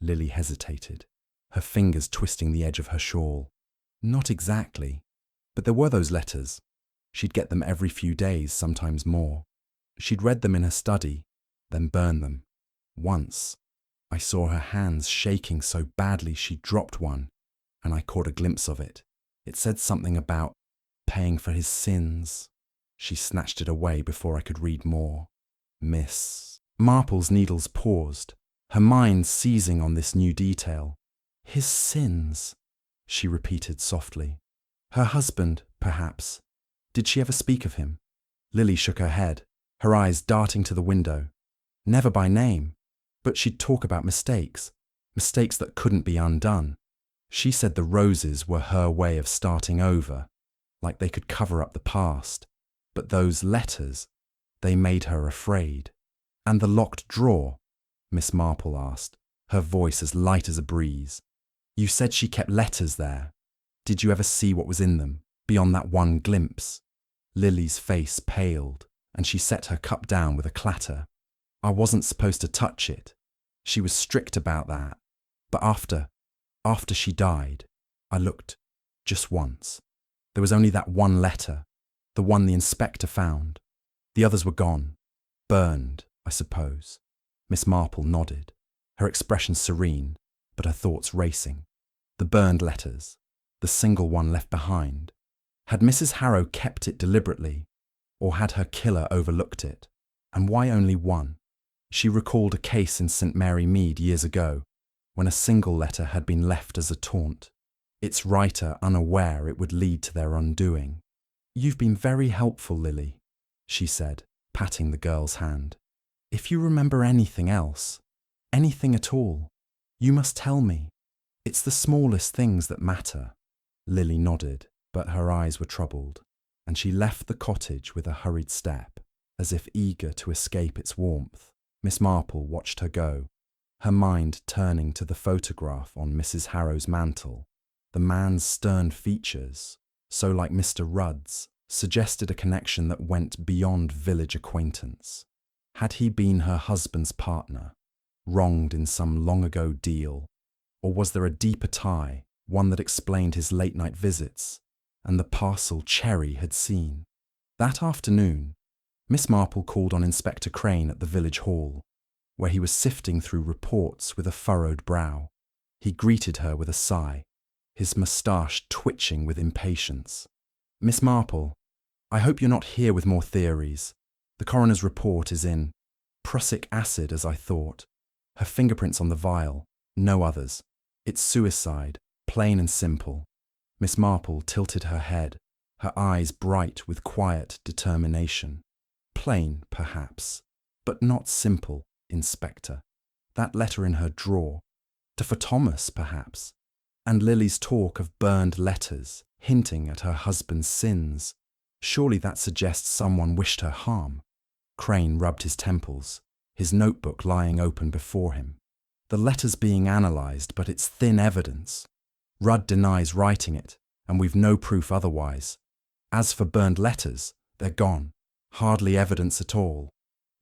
Lily hesitated, her fingers twisting the edge of her shawl. "Not exactly, but there were those letters. She'd get them every few days, sometimes more. She'd read them in her study, then burn them. Once, I saw her hands shaking so badly she dropped one, and I caught a glimpse of it. It said something about paying for his sins. She snatched it away before I could read more. Miss Marple's needles paused, her mind seizing on this new detail. His sins, she repeated softly. Her husband, perhaps. Did she ever speak of him? Lily shook her head, her eyes darting to the window. Never by name, but she'd talk about mistakes that couldn't be undone. She said the roses were her way of starting over, like they could cover up the past. But those letters, they made her afraid. And the locked drawer? Miss Marple asked, her voice as light as a breeze. You said she kept letters there. Did you ever see what was in them, beyond that one glimpse? Lily's face paled, and she set her cup down with a clatter. I wasn't supposed to touch it. She was strict about that. But after she died, I looked just once. There was only that one letter, the one the inspector found. The others were gone. Burned, I suppose. Miss Marple nodded, her expression serene, but her thoughts racing. The burned letters, the single one left behind. Had Mrs. Harrow kept it deliberately, or had her killer overlooked it? And why only one? She recalled a case in St. Mary Mead years ago, when a single letter had been left as a taunt, its writer unaware it would lead to their undoing. You've been very helpful, Lily, she said, patting the girl's hand. If you remember anything else, anything at all, you must tell me. It's the smallest things that matter. Lily nodded, but her eyes were troubled, and she left the cottage with a hurried step, as if eager to escape its warmth. Miss Marple watched her go, her mind turning to the photograph on Mrs. Harrow's mantel. The man's stern features, so like Mr. Rudd's, suggested a connection that went beyond village acquaintance. Had he been her husband's partner, wronged in some long-ago deal, or was there a deeper tie, one that explained his late-night visits and the parcel Cherry had seen? That afternoon, Miss Marple called on Inspector Crane at the village hall, where he was sifting through reports with a furrowed brow. He greeted her with a sigh, his moustache twitching with impatience. Miss Marple, I hope you're not here with more theories. The coroner's report is in prussic acid, as I thought. Her fingerprints on the vial, no others. It's suicide, plain and simple. Miss Marple tilted her head, her eyes bright with quiet determination. Plain, perhaps, but not simple, Inspector. That letter in her drawer. For Thomas, perhaps. And Lily's talk of burned letters, hinting at her husband's sins. Surely that suggests someone wished her harm. Crane rubbed his temples, his notebook lying open before him. The letter's being analysed, but it's thin evidence. Rudd denies writing it, and we've no proof otherwise. As for burned letters, they're gone. Hardly evidence at all.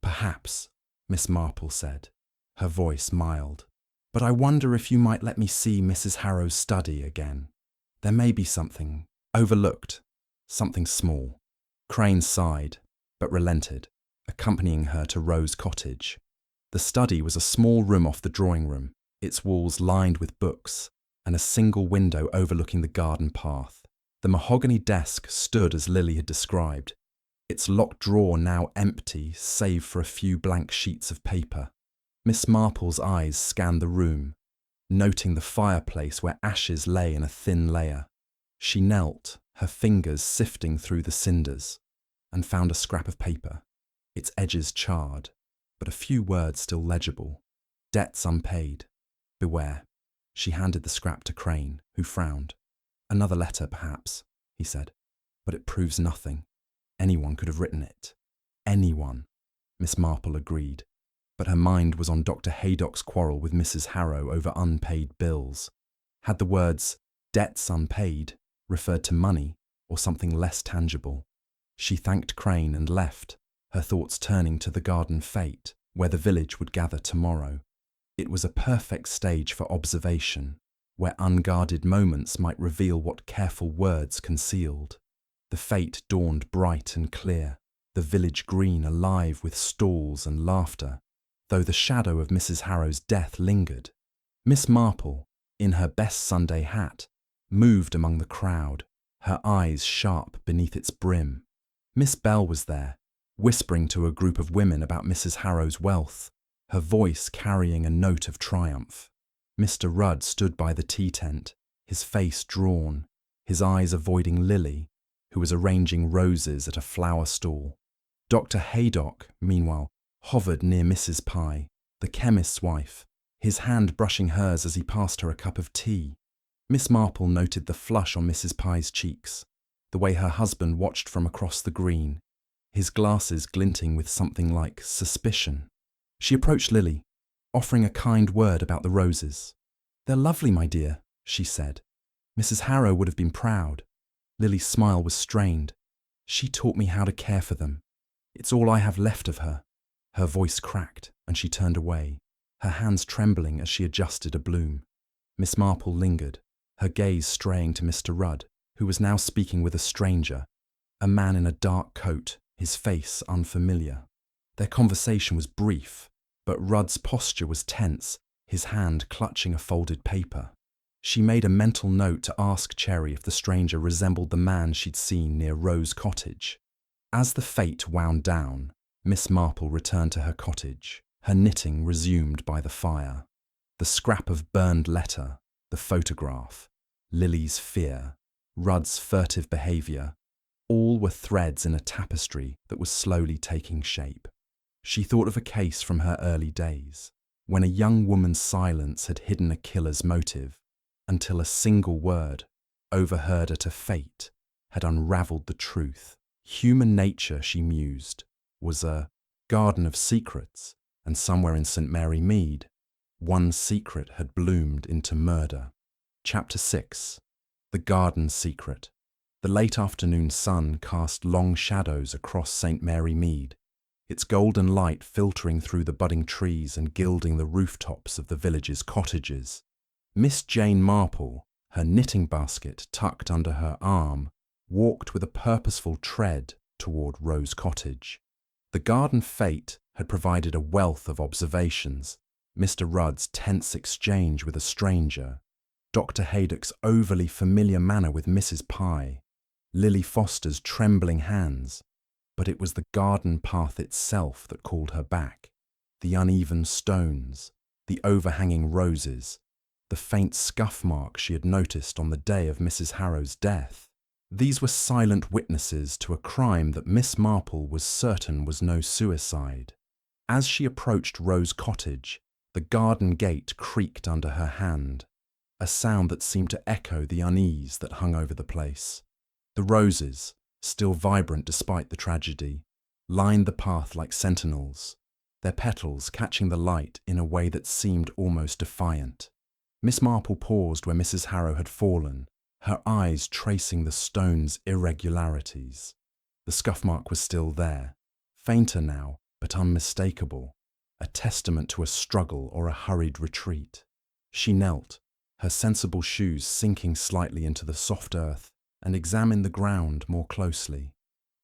Perhaps, Miss Marple said, her voice mild. But I wonder if you might let me see Mrs. Harrow's study again. There may be something overlooked, something small. Crane sighed, but relented, accompanying her to Rose Cottage. The study was a small room off the drawing room, its walls lined with books, and a single window overlooking the garden path. The mahogany desk stood as Lily had described, its locked drawer now empty save for a few blank sheets of paper. Miss Marple's eyes scanned the room, noting the fireplace where ashes lay in a thin layer. She knelt, her fingers sifting through the cinders, and found a scrap of paper, its edges charred, but a few words still legible. Debts unpaid. Beware. She handed the scrap to Crane, who frowned. Another letter, perhaps, he said, but it proves nothing. Anyone could have written it. Anyone, Miss Marple agreed, but her mind was on Dr. Haydock's quarrel with Mrs. Harrow over unpaid bills. Had the words, debts unpaid, referred to money or something less tangible? She thanked Crane and left, her thoughts turning to the garden fete, where the village would gather tomorrow. It was a perfect stage for observation, where unguarded moments might reveal what careful words concealed. The fete dawned bright and clear, the village green alive with stalls and laughter. though the shadow of Mrs. Harrow's death lingered. Miss Marple, in her best Sunday hat, moved among the crowd, her eyes sharp beneath its brim. Miss Bell was there, whispering to a group of women about Mrs. Harrow's wealth, her voice carrying a note of triumph. Mr. Rudd stood by the tea tent, his face drawn, his eyes avoiding Lily, who was arranging roses at a flower stall. Dr. Haydock, meanwhile, hovered near Mrs. Pye, the chemist's wife, his hand brushing hers as he passed her a cup of tea. Miss Marple noted the flush on Mrs. Pye's cheeks, the way her husband watched from across the green, his glasses glinting with something like suspicion. She approached Lily, offering a kind word about the roses. "They're lovely, my dear," she said. "Mrs. Harrow would have been proud." Lily's smile was strained. "She taught me how to care for them. It's all I have left of her." Her voice cracked, and she turned away, her hands trembling as she adjusted a bloom. Miss Marple lingered, her gaze straying to Mr. Rudd, who was now speaking with a stranger, a man in a dark coat, his face unfamiliar. Their conversation was brief, but Rudd's posture was tense, his hand clutching a folded paper. She made a mental note to ask Cherry if the stranger resembled the man she'd seen near Rose Cottage. As the fete wound down, Miss Marple returned to her cottage, her knitting resumed by the fire. The scrap of burned letter, the photograph, Lily's fear, Rudd's furtive behaviour, all were threads in a tapestry that was slowly taking shape. She thought of a case from her early days, when a young woman's silence had hidden a killer's motive, until a single word, overheard at a fete, had unravelled the truth. Human nature, she mused, was a garden of secrets, and somewhere in St. Mary Mead, one secret had bloomed into murder. Chapter 6. The Garden Secret. The late afternoon sun cast long shadows across St. Mary Mead, its golden light filtering through the budding trees and gilding the rooftops of the village's cottages. Miss Jane Marple, her knitting basket tucked under her arm, walked with a purposeful tread toward Rose Cottage. The garden fete had provided a wealth of observations: Mr. Rudd's tense exchange with a stranger, Dr. Haydock's overly familiar manner with Mrs. Pye, Lily Foster's trembling hands. But it was the garden path itself that called her back. The uneven stones, the overhanging roses, the faint scuff mark she had noticed on the day of Mrs. Harrow's death. These were silent witnesses to a crime that Miss Marple was certain was no suicide. As she approached Rose Cottage, the garden gate creaked under her hand, a sound that seemed to echo the unease that hung over the place. The roses, still vibrant despite the tragedy, lined the path like sentinels, their petals catching the light in a way that seemed almost defiant. Miss Marple paused where Mrs. Harrow had fallen, her eyes tracing the stone's irregularities. The scuff mark was still there, fainter now, but unmistakable, a testament to a struggle or a hurried retreat. She knelt, her sensible shoes sinking slightly into the soft earth, and examined the ground more closely.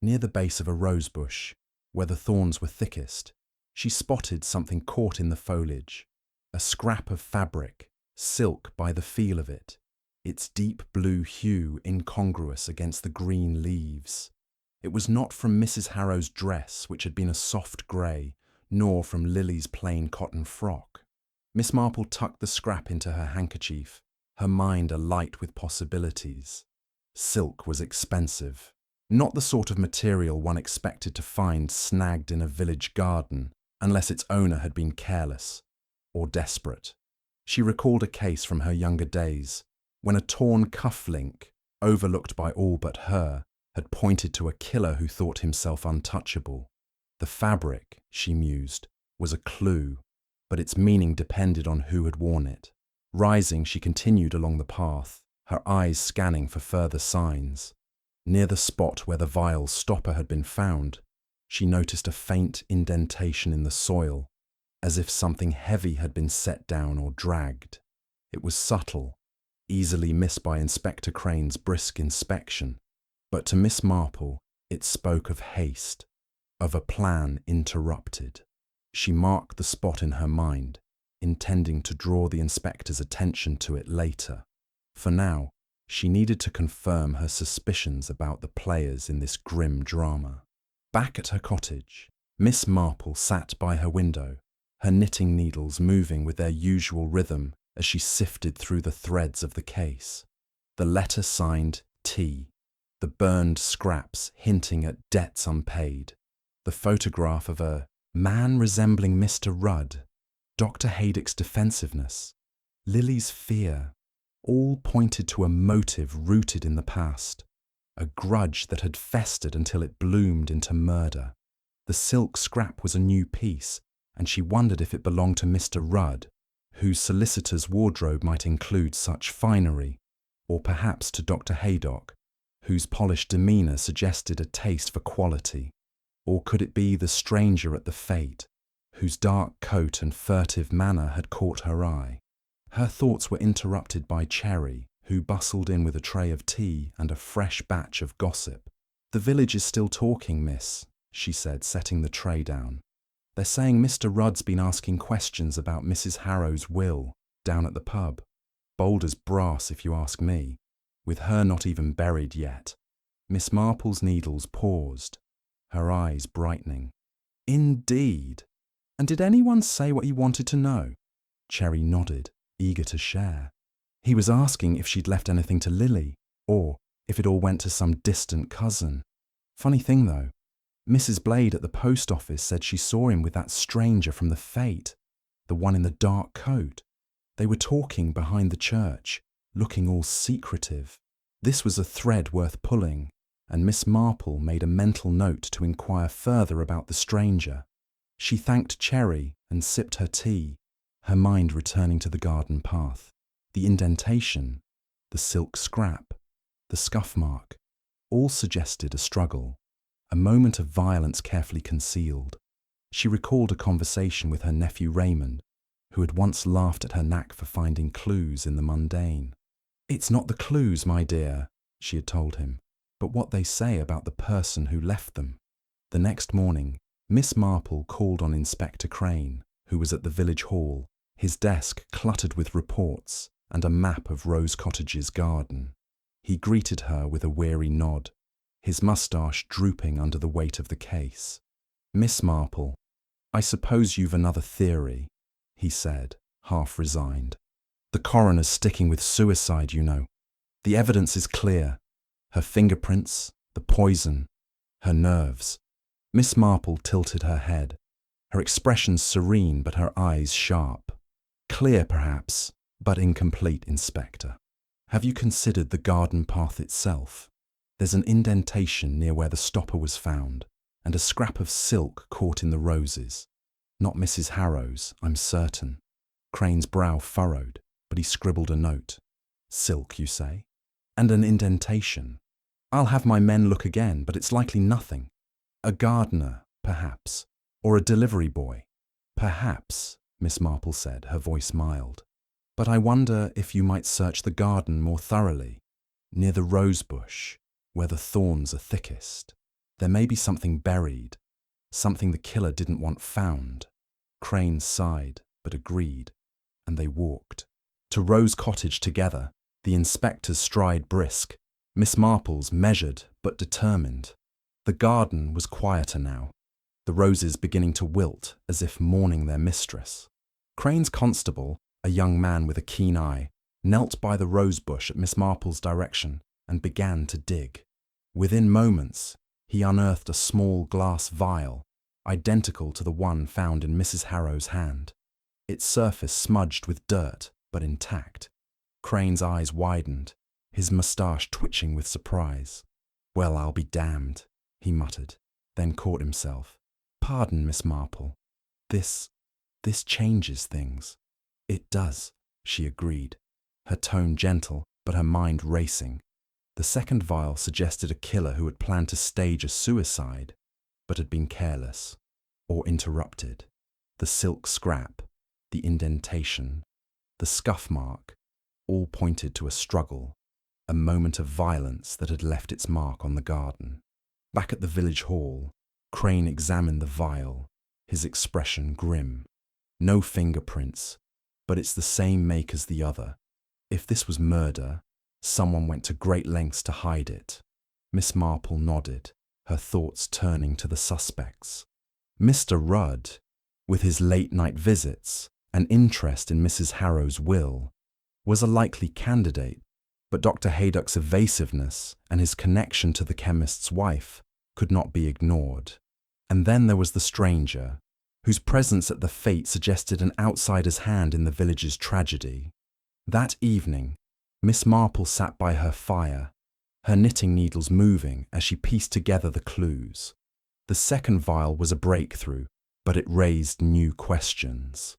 Near the base of a rose bush, where the thorns were thickest, she spotted something caught in the foliage, a scrap of fabric, silk by the feel of it, its deep blue hue incongruous against the green leaves. It was not from Mrs. Harrow's dress, which had been a soft grey, nor from Lily's plain cotton frock. Miss Marple tucked the scrap into her handkerchief, her mind alight with possibilities. Silk was expensive, not the sort of material one expected to find snagged in a village garden, unless its owner had been careless or desperate. She recalled a case from her younger days, when a torn cuff link, overlooked by all but her, had pointed to a killer who thought himself untouchable. The fabric, she mused, was a clue, but its meaning depended on who had worn it. Rising, she continued along the path, her eyes scanning for further signs. Near the spot where the vile stopper had been found, she noticed a faint indentation in the soil, as if something heavy had been set down or dragged. It was subtle, easily missed by Inspector Crane's brisk inspection, but to Miss Marple it spoke of haste, of a plan interrupted. She marked the spot in her mind, intending to draw the inspector's attention to it later. For now, she needed to confirm her suspicions about the players in this grim drama. Back at her cottage, Miss Marple sat by her window, her knitting needles moving with their usual rhythm as she sifted through the threads of the case. The letter signed T, the burned scraps hinting at debts unpaid, the photograph of a man resembling Mr. Rudd, Dr. Haydick's defensiveness, Lily's fear, all pointed to a motive rooted in the past, a grudge that had festered until it bloomed into murder. The silk scrap was a new piece, and she wondered if it belonged to Mr. Rudd, whose solicitor's wardrobe might include such finery, or perhaps to Dr. Haydock, whose polished demeanour suggested a taste for quality. Or could it be the stranger at the fete, whose dark coat and furtive manner had caught her eye? Her thoughts were interrupted by Cherry, who bustled in with a tray of tea and a fresh batch of gossip. "The village is still talking, miss," she said, setting the tray down. "They're saying Mr. Rudd's been asking questions about Mrs. Harrow's will down at the pub. Bold as brass, if you ask me, with her not even buried yet." Miss Marple's needles paused, her eyes brightening. "Indeed. And did anyone say what he wanted to know?" Cherry nodded, eager to share. "He was asking if she'd left anything to Lily, or if it all went to some distant cousin. Funny thing, though, Mrs. Blade at the post office said she saw him with that stranger from the fete, the one in the dark coat. They were talking behind the church, looking all secretive." This was a thread worth pulling, and Miss Marple made a mental note to inquire further about the stranger. She thanked Cherry and sipped her tea, her mind returning to the garden path. The indentation, the silk scrap, the scuff mark, all suggested a struggle, a moment of violence carefully concealed. She recalled a conversation with her nephew Raymond, who had once laughed at her knack for finding clues in the mundane. "It's not the clues, my dear," she had told him, "but what they say about the person who left them." The next morning, Miss Marple called on Inspector Crane, who was at the village hall, his desk cluttered with reports and a map of Rose Cottage's garden. He greeted her with a weary nod, his moustache drooping under the weight of the case. "Miss Marple, I suppose you've another theory," he said, half resigned. "The coroner's sticking with suicide, you know. The evidence is clear. Her fingerprints, the poison, her nerves." Miss Marple tilted her head, her expression serene but her eyes sharp. "Clear, perhaps, but incomplete, Inspector. Have you considered the garden path itself? There's an indentation near where the stopper was found, and a scrap of silk caught in the roses. Not Mrs. Harrow's, I'm certain." Crane's brow furrowed, but he scribbled a note. "Silk, you say? And an indentation. I'll have my men look again, but it's likely nothing. A gardener, perhaps, or a delivery boy." "Perhaps," Miss Marple said, her voice mild. "But I wonder if you might search the garden more thoroughly, near the rose bush, where the thorns are thickest. There may be something buried, something the killer didn't want found." Crane sighed, but agreed, and they walked to Rose Cottage together, the inspector's stride brisk, Miss Marple's measured but determined. The garden was quieter now, the roses beginning to wilt as if mourning their mistress. Crane's constable, a young man with a keen eye, knelt by the rose bush at Miss Marple's direction and began to dig. Within moments, he unearthed a small glass vial, identical to the one found in Mrs. Harrow's hand, its surface smudged with dirt but intact. Crane's eyes widened, his moustache twitching with surprise. "Well, I'll be damned," he muttered, then caught himself. "Pardon, Miss Marple. This changes things." "It does," she agreed, her tone gentle but her mind racing. The second vial suggested a killer who had planned to stage a suicide, but had been careless, or interrupted. The silk scrap, the indentation, the scuff mark, all pointed to a struggle, a moment of violence that had left its mark on the garden. Back at the village hall, Crane examined the vial, his expression grim. No fingerprints, but it's the same make as the other. If this was murder, someone went to great lengths to hide it. Miss Marple nodded, her thoughts turning to the suspects. Mr. Rudd, with his late-night visits and interest in Mrs. Harrow's will, was a likely candidate, but Dr. Haydock's evasiveness and his connection to the chemist's wife could not be ignored. And then there was the stranger, whose presence at the fete suggested an outsider's hand in the village's tragedy. That evening, Miss Marple sat by her fire, her knitting needles moving as she pieced together the clues. The second vial was a breakthrough, but it raised new questions.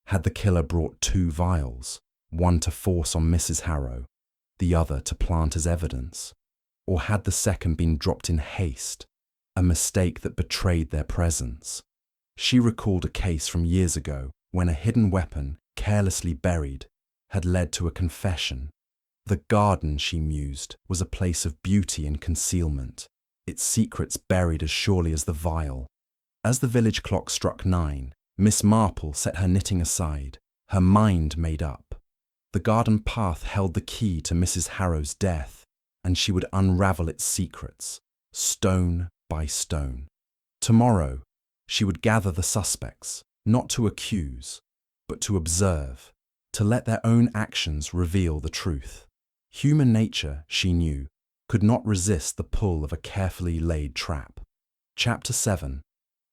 Had the killer brought two vials, one to force on Mrs. Harrow, the other to plant as evidence? Or had the second been dropped in haste, a mistake that betrayed their presence? She recalled a case from years ago when a hidden weapon, carelessly buried, had led to a confession. The garden, she mused, was a place of beauty and concealment, its secrets buried as surely as the vial. As the village clock struck 9, Miss Marple set her knitting aside, her mind made up. The garden path held the key to Mrs. Harrow's death, and she would unravel its secrets, stone by stone. Tomorrow, she would gather the suspects, not to accuse, but to observe, to let their own actions reveal the truth. Human nature, she knew, could not resist the pull of a carefully laid trap. Chapter 7.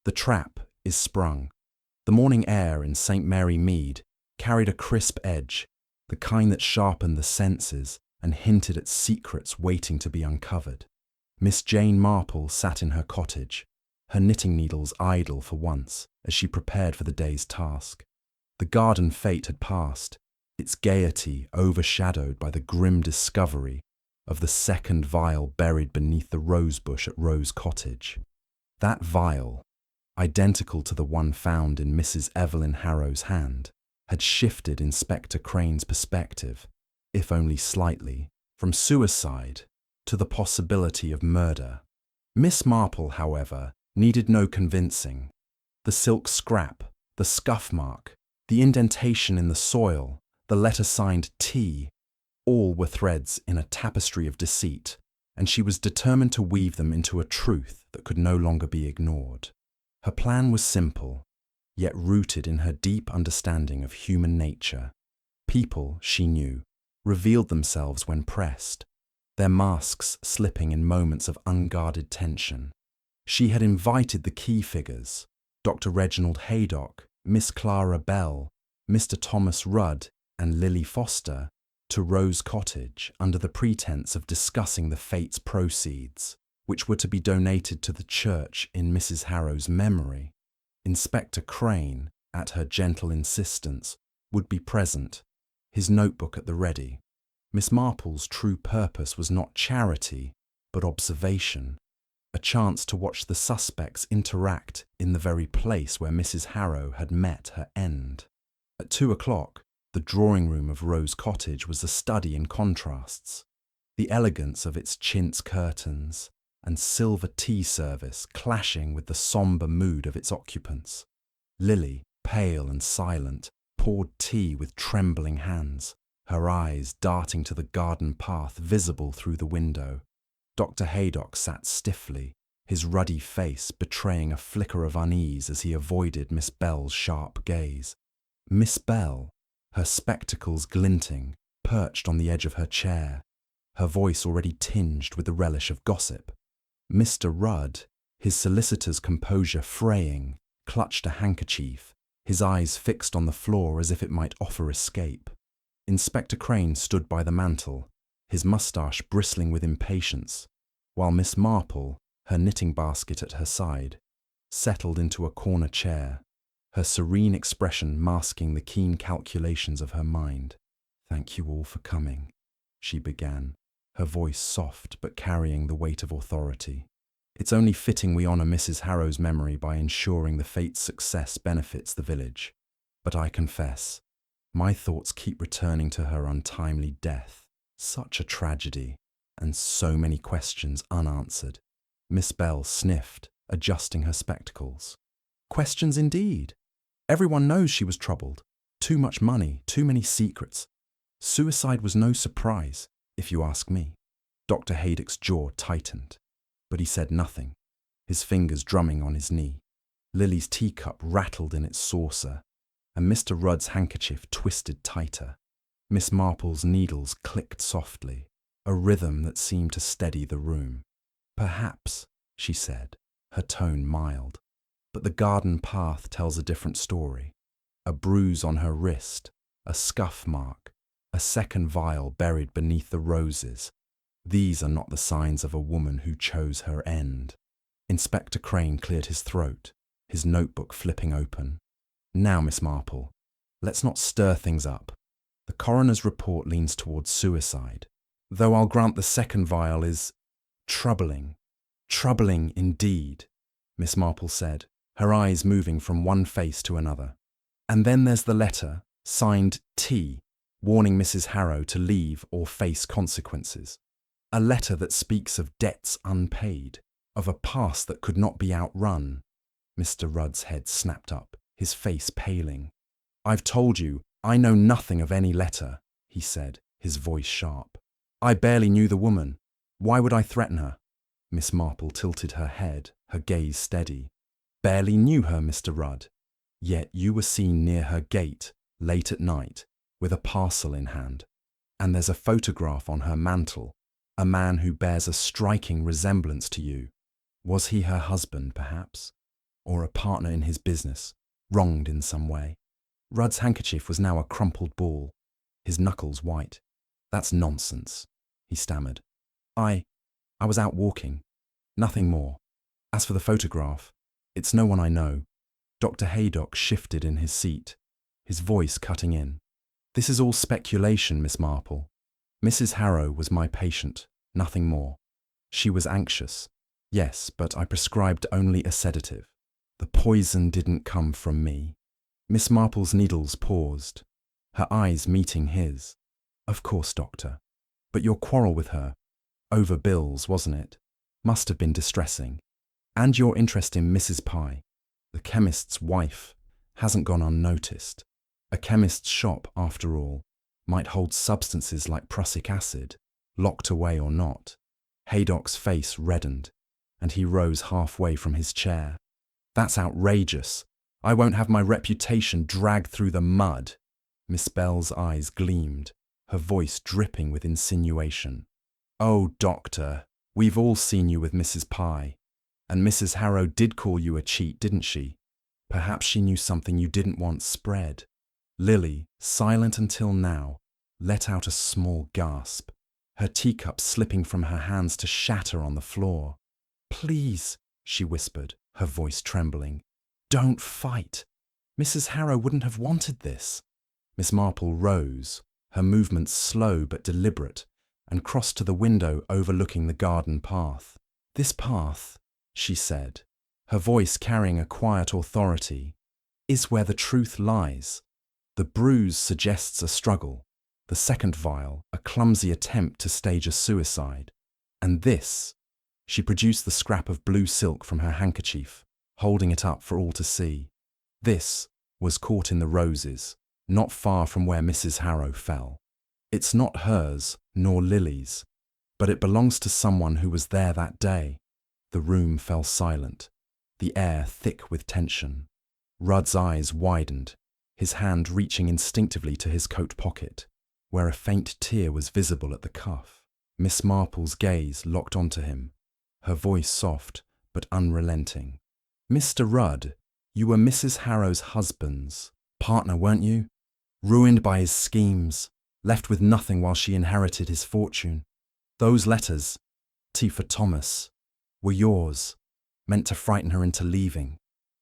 The trap is sprung. The morning air in St. Mary Mead carried a crisp edge, the kind that sharpened the senses and hinted at secrets waiting to be uncovered. Miss Jane Marple sat in her cottage, her knitting needles idle for once as she prepared for the day's task. The garden fete had passed, its gaiety overshadowed by the grim discovery of the second vial buried beneath the rosebush at Rose Cottage. That vial, identical to the one found in Mrs. Evelyn Harrow's hand, had shifted Inspector Crane's perspective, if only slightly, from suicide to the possibility of murder. Miss Marple, however, needed no convincing. The silk scrap, the scuff mark, the indentation in the soil, the letter signed T, all were threads in a tapestry of deceit, and she was determined to weave them into a truth that could no longer be ignored. Her plan was simple, yet rooted in her deep understanding of human nature. People, she knew, revealed themselves when pressed, their masks slipping in moments of unguarded tension. She had invited the key figures, Dr. Reginald Haydock, Miss Clara Bell, Mr. Thomas Rudd, and Lily Foster, to Rose Cottage under the pretense of discussing the fate's proceeds, which were to be donated to the church in Mrs. Harrow's memory. Inspector Crane, at her gentle insistence, would be present, his notebook at the ready. Miss Marple's true purpose was not charity, but observation, a chance to watch the suspects interact in the very place where Mrs. Harrow had met her end. At 2 o'clock, the drawing room of Rose Cottage was a study in contrasts, the elegance of its chintz curtains and silver tea service clashing with the sombre mood of its occupants. Lily, pale and silent, poured tea with trembling hands, her eyes darting to the garden path visible through the window. Dr. Haydock sat stiffly, his ruddy face betraying a flicker of unease as he avoided Miss Bell's sharp gaze. Miss Bell, her spectacles glinting, perched on the edge of her chair, her voice already tinged with the relish of gossip. Mr. Rudd, his solicitor's composure fraying, clutched a handkerchief, his eyes fixed on the floor as if it might offer escape. Inspector Crane stood by the mantel, his moustache bristling with impatience, while Miss Marple, her knitting basket at her side, settled into a corner chair, her serene expression masking the keen calculations of her mind. "Thank you all for coming," she began, her voice soft but carrying the weight of authority. "It's only fitting we honour Mrs. Harrow's memory by ensuring the fate's success benefits the village. But I confess, my thoughts keep returning to her untimely death. Such a tragedy, and so many questions unanswered." Miss Bell sniffed, adjusting her spectacles. Questions indeed. Everyone knows she was troubled. Too much money, too many secrets. Suicide was no surprise, if you ask me. Dr. Haydock's jaw tightened, but he said nothing, his fingers drumming on his knee. Lily's teacup rattled in its saucer, and Mr. Rudd's handkerchief twisted tighter. Miss Marple's needles clicked softly, a rhythm that seemed to steady the room. Perhaps, she said, her tone mild, but the garden path tells a different story. A bruise on her wrist, a scuff mark, a second vial buried beneath the roses. These are not the signs of a woman who chose her end. Inspector Crane cleared his throat, his notebook flipping open. Now, Miss Marple, let's not stir things up. The coroner's report leans towards suicide, though I'll grant the second vial is troubling. Troubling indeed, Miss Marple said, her eyes moving from one face to another. And then there's the letter, signed T, warning Mrs. Harrow to leave or face consequences. A letter that speaks of debts unpaid, of a past that could not be outrun. Mr. Rudd's head snapped up, his face paling. I've told you, I know nothing of any letter, he said, his voice sharp. I barely knew the woman. Why would I threaten her? Miss Marple tilted her head, her gaze steady. Barely knew her, Mr. Rudd. Yet you were seen near her gate, late at night, with a parcel in hand. And there's a photograph on her mantel, a man who bears a striking resemblance to you. Was he her husband, perhaps? Or a partner in his business, wronged in some way? Rudd's handkerchief was now a crumpled ball, his knuckles white. That's nonsense, he stammered. I was out walking. Nothing more. As for the photograph, it's no one I know. Dr. Haydock shifted in his seat, his voice cutting in. This is all speculation, Miss Marple. Mrs. Harrow was my patient, nothing more. She was anxious. Yes, but I prescribed only a sedative. The poison didn't come from me. Miss Marple's needles paused, her eyes meeting his. Of course, doctor. But your quarrel with her, over bills, wasn't it? Must have been distressing. And your interest in Mrs. Pye, the chemist's wife, hasn't gone unnoticed. A chemist's shop, after all, might hold substances like prussic acid, locked away or not. Haydock's face reddened, and he rose halfway from his chair. That's outrageous. I won't have my reputation dragged through the mud. Miss Bell's eyes gleamed, her voice dripping with insinuation. Oh, doctor, we've all seen you with Mrs. Pye. And Mrs. Harrow did call you a cheat, didn't she? Perhaps she knew something you didn't want spread. Lily, silent until now, let out a small gasp, her teacup slipping from her hands to shatter on the floor. Please, she whispered, her voice trembling. Don't fight. Mrs. Harrow wouldn't have wanted this. Miss Marple rose, her movements slow but deliberate, and crossed to the window overlooking the garden path. This path, she said, her voice carrying a quiet authority, is where the truth lies. The bruise suggests a struggle, the second vial a clumsy attempt to stage a suicide. And this, she produced the scrap of blue silk from her handkerchief, holding it up for all to see. This was caught in the roses, not far from where Mrs. Harrow fell. It's not hers, nor Lily's, but it belongs to someone who was there that day. The room fell silent, the air thick with tension. Rudd's eyes widened, his hand reaching instinctively to his coat pocket, where a faint tear was visible at the cuff. Miss Marple's gaze locked onto him, her voice soft but unrelenting. Mr. Rudd, you were Mrs. Harrow's husband's partner, weren't you? Ruined by his schemes, left with nothing while she inherited his fortune. Those letters, T for Thomas, were yours, meant to frighten her into leaving.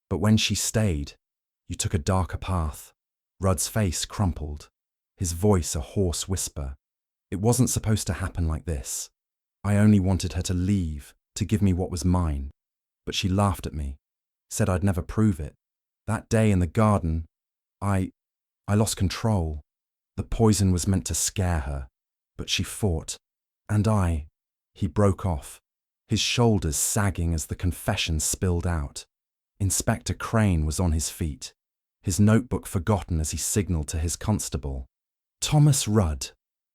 But when she stayed, you took a darker path. Rudd's face crumpled, his voice a hoarse whisper. It wasn't supposed to happen like this. I only wanted her to leave, to give me what was mine. But she laughed at me, said I'd never prove it. That day in the garden, I lost control. The poison was meant to scare her, but she fought. And he broke off, his shoulders sagging as the confession spilled out. Inspector Crane was on his feet, his notebook forgotten as he signalled to his constable. "Thomas Rudd,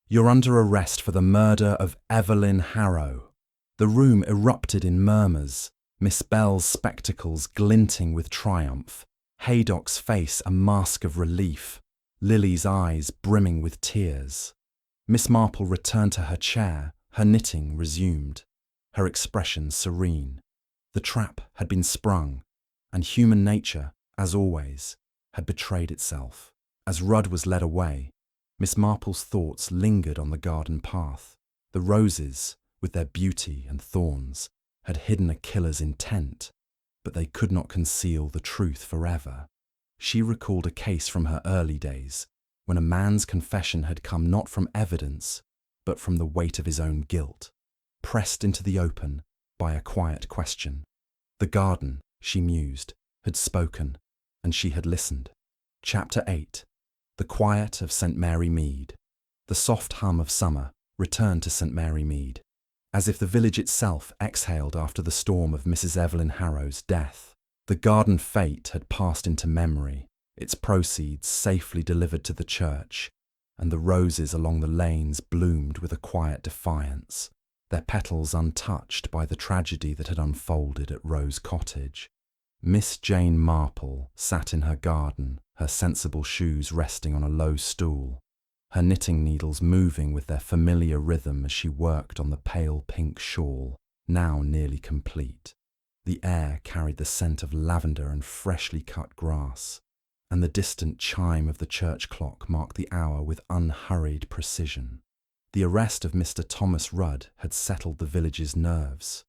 you're under arrest for the murder of Evelyn Harrow." The room erupted in murmurs, Miss Bell's spectacles glinting with triumph, Haydock's face a mask of relief, Lily's eyes brimming with tears. Miss Marple returned to her chair, her knitting resumed, her expression serene. The trap had been sprung, and human nature, as always, had betrayed itself. As Rudd was led away, Miss Marple's thoughts lingered on the garden path. The roses, with their beauty and thorns, had hidden a killer's intent, but they could not conceal the truth forever. She recalled a case from her early days, when a man's confession had come not from evidence, but from the weight of his own guilt, pressed into the open by a quiet question. The garden, she mused, had spoken, and she had listened. Chapter 8. The Quiet of St. Mary Mead. The soft hum of summer returned to St. Mary Mead, as if the village itself exhaled after the storm of Mrs. Evelyn Harrow's death. The garden fete had passed into memory, its proceeds safely delivered to the church, and the roses along the lanes bloomed with a quiet defiance, their petals untouched by the tragedy that had unfolded at Rose Cottage. Miss Jane Marple sat in her garden, her sensible shoes resting on a low stool, her knitting needles moving with their familiar rhythm as she worked on the pale pink shawl, now nearly complete. The air carried the scent of lavender and freshly cut grass, and the distant chime of the church clock marked the hour with unhurried precision. The arrest of Mr. Thomas Rudd had settled the village's nerves,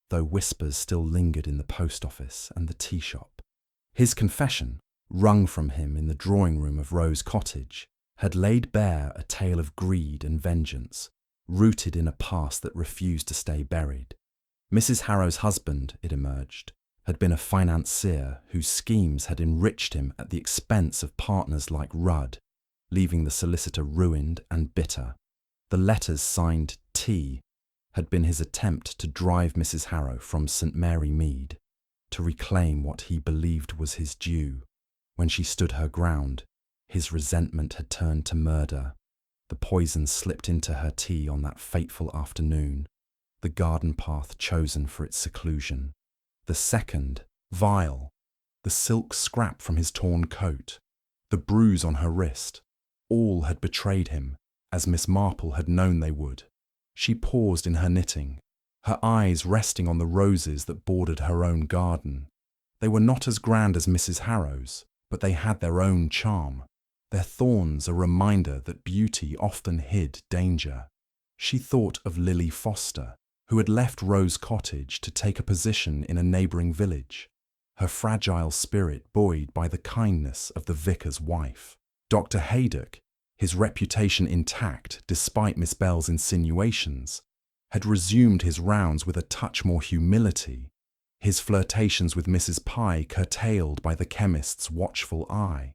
though whispers still lingered in the post office and the tea shop. His confession, wrung from him in the drawing-room of Rose Cottage, had laid bare a tale of greed and vengeance, rooted in a past that refused to stay buried. Mrs. Harrow's husband, it emerged, had been a financier whose schemes had enriched him at the expense of partners like Rudd, leaving the solicitor ruined and bitter. The letters signed T had been his attempt to drive Mrs. Harrow from St. Mary Mead, to reclaim what he believed was his due. When she stood her ground, his resentment had turned to murder. The poison slipped into her tea on that fateful afternoon, the garden path chosen for its seclusion. The second, vile, the silk scrap from his torn coat, the bruise on her wrist, all had betrayed him, as Miss Marple had known they would. She paused in her knitting, her eyes resting on the roses that bordered her own garden. They were not as grand as Mrs. Harrow's, but they had their own charm, their thorns a reminder that beauty often hid danger. She thought of Lily Foster, who had left Rose Cottage to take a position in a neighbouring village, her fragile spirit buoyed by the kindness of the vicar's wife. Dr. Haydock, his reputation intact despite Miss Bell's insinuations, had resumed his rounds with a touch more humility, his flirtations with Mrs. Pye curtailed by the chemist's watchful eye.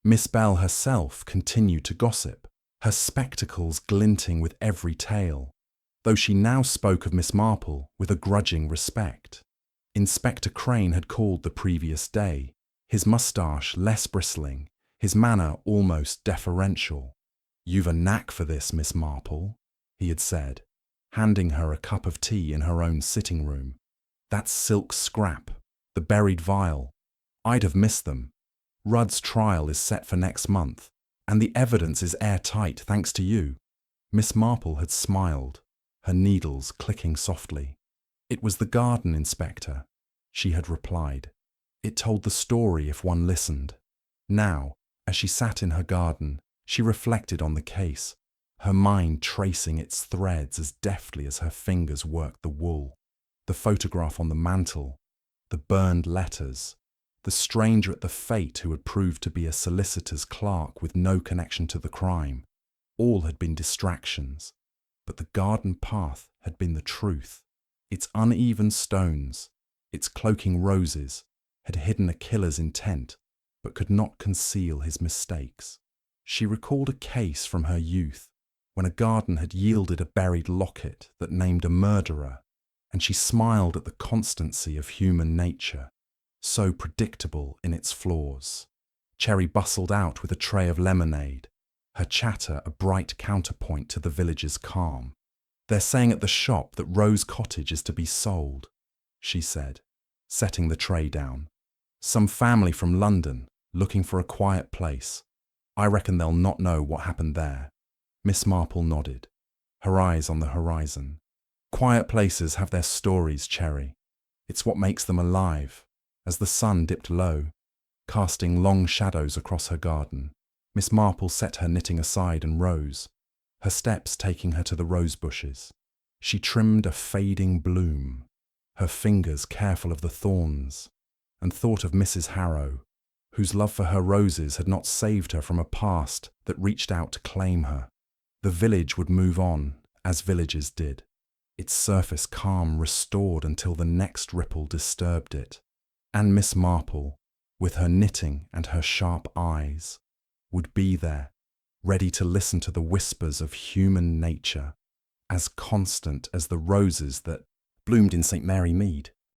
Miss Bell herself continued to gossip, her spectacles glinting with every tale, though she now spoke of Miss Marple with a grudging respect. Inspector Crane had called the previous day, his moustache less bristling, his manner almost deferential. "You've a knack for this, Miss Marple," he had said, handing her a cup of tea in her own sitting room. "That silk scrap, the buried vial, I'd have missed them. Rudd's trial is set for next month, and the evidence is airtight thanks to you." Miss Marple had smiled, her needles clicking softly. "It was the garden, Inspector," she had replied. "It told the story if one listened." Now, as she sat in her garden, she reflected on the case, her mind tracing its threads as deftly as her fingers worked the wool. The photograph on the mantel, the burned letters, the stranger at the fete who had proved to be a solicitor's clerk with no connection to the crime, all had been distractions. But the garden path had been the truth. Its uneven stones, its cloaking roses, had hidden a killer's intent, but could not conceal his mistakes. She recalled a case from her youth, when a garden had yielded a buried locket that named a murderer, and she smiled at the constancy of human nature. so predictable in its flaws. Cherry bustled out with a tray of lemonade, her chatter a bright counterpoint to the village's calm. "They're saying at the shop that Rose Cottage is to be sold," she said, setting the tray down. "Some family from London, looking for a quiet place. I reckon they'll not know what happened there." Miss Marple nodded, her eyes on the horizon. "Quiet places have their stories, Cherry. It's what makes them alive." As the sun dipped low, casting long shadows across her garden, Miss Marple set her knitting aside and rose, her steps taking her to the rose bushes. She trimmed a fading bloom, her fingers careful of the thorns, and thought of Mrs. Harrow, whose love for her roses had not saved her from a past that reached out to claim her. The village would move on, as villages did, its surface calm restored until the next ripple disturbed it. And Miss Marple, with her knitting and her sharp eyes, would be there, ready to listen to the whispers of human nature, as constant as the roses that bloomed in St. Mary Mead.